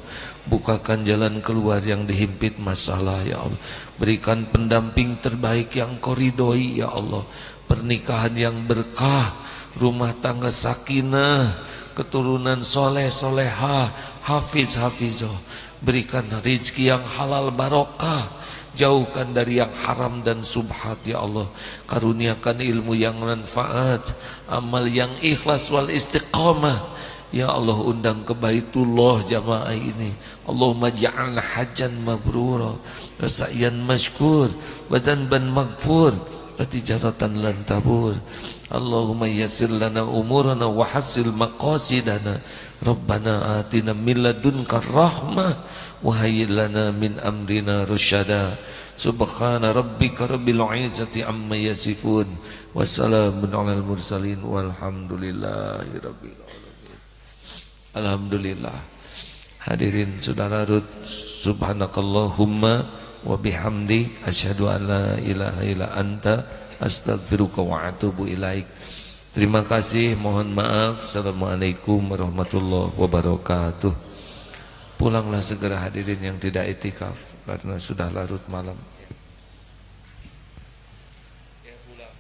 Bukakan jalan keluar yang dihimpit masalah ya Allah. Berikan pendamping terbaik yang Kau ridhoi ya Allah. Pernikahan yang berkah, rumah tangga sakinah, keturunan soleh soleha, hafiz hafizoh. Berikan rizki yang halal barokah, jauhkan dari yang haram dan subhat ya Allah. Karuniakan ilmu yang manfaat, amal yang ikhlas wal istiqamah ya Allah. Undang ke Baitullah jamaah ini. Allahumma ja'alna hajjan mabrura wa sa'yan mashkur wa dhanban maghfur wa tijaratan lan tabur. Allahumma yassir lana umurana wa hassil maqasidana. Rabbana atina min ladunka rahmah wa hayyi lana min amrina rasyada. Subhana rabbika rabbil izzati amma yasifun wa salamun alal mursalin walhamdulillahi rabbil alamin. Alhamdulillah. Hadirin saudara Rut, subhanakallahumma wa bihamdik asyhadu an la ilaha illa anta astaghfiruka wa atubu ilaik. Terima kasih, mohon maaf. Assalamualaikum warahmatullahi wabarakatuh. Pulanglah segera hadirin yang tidak itikaf karena sudah larut malam. Ya, pulang.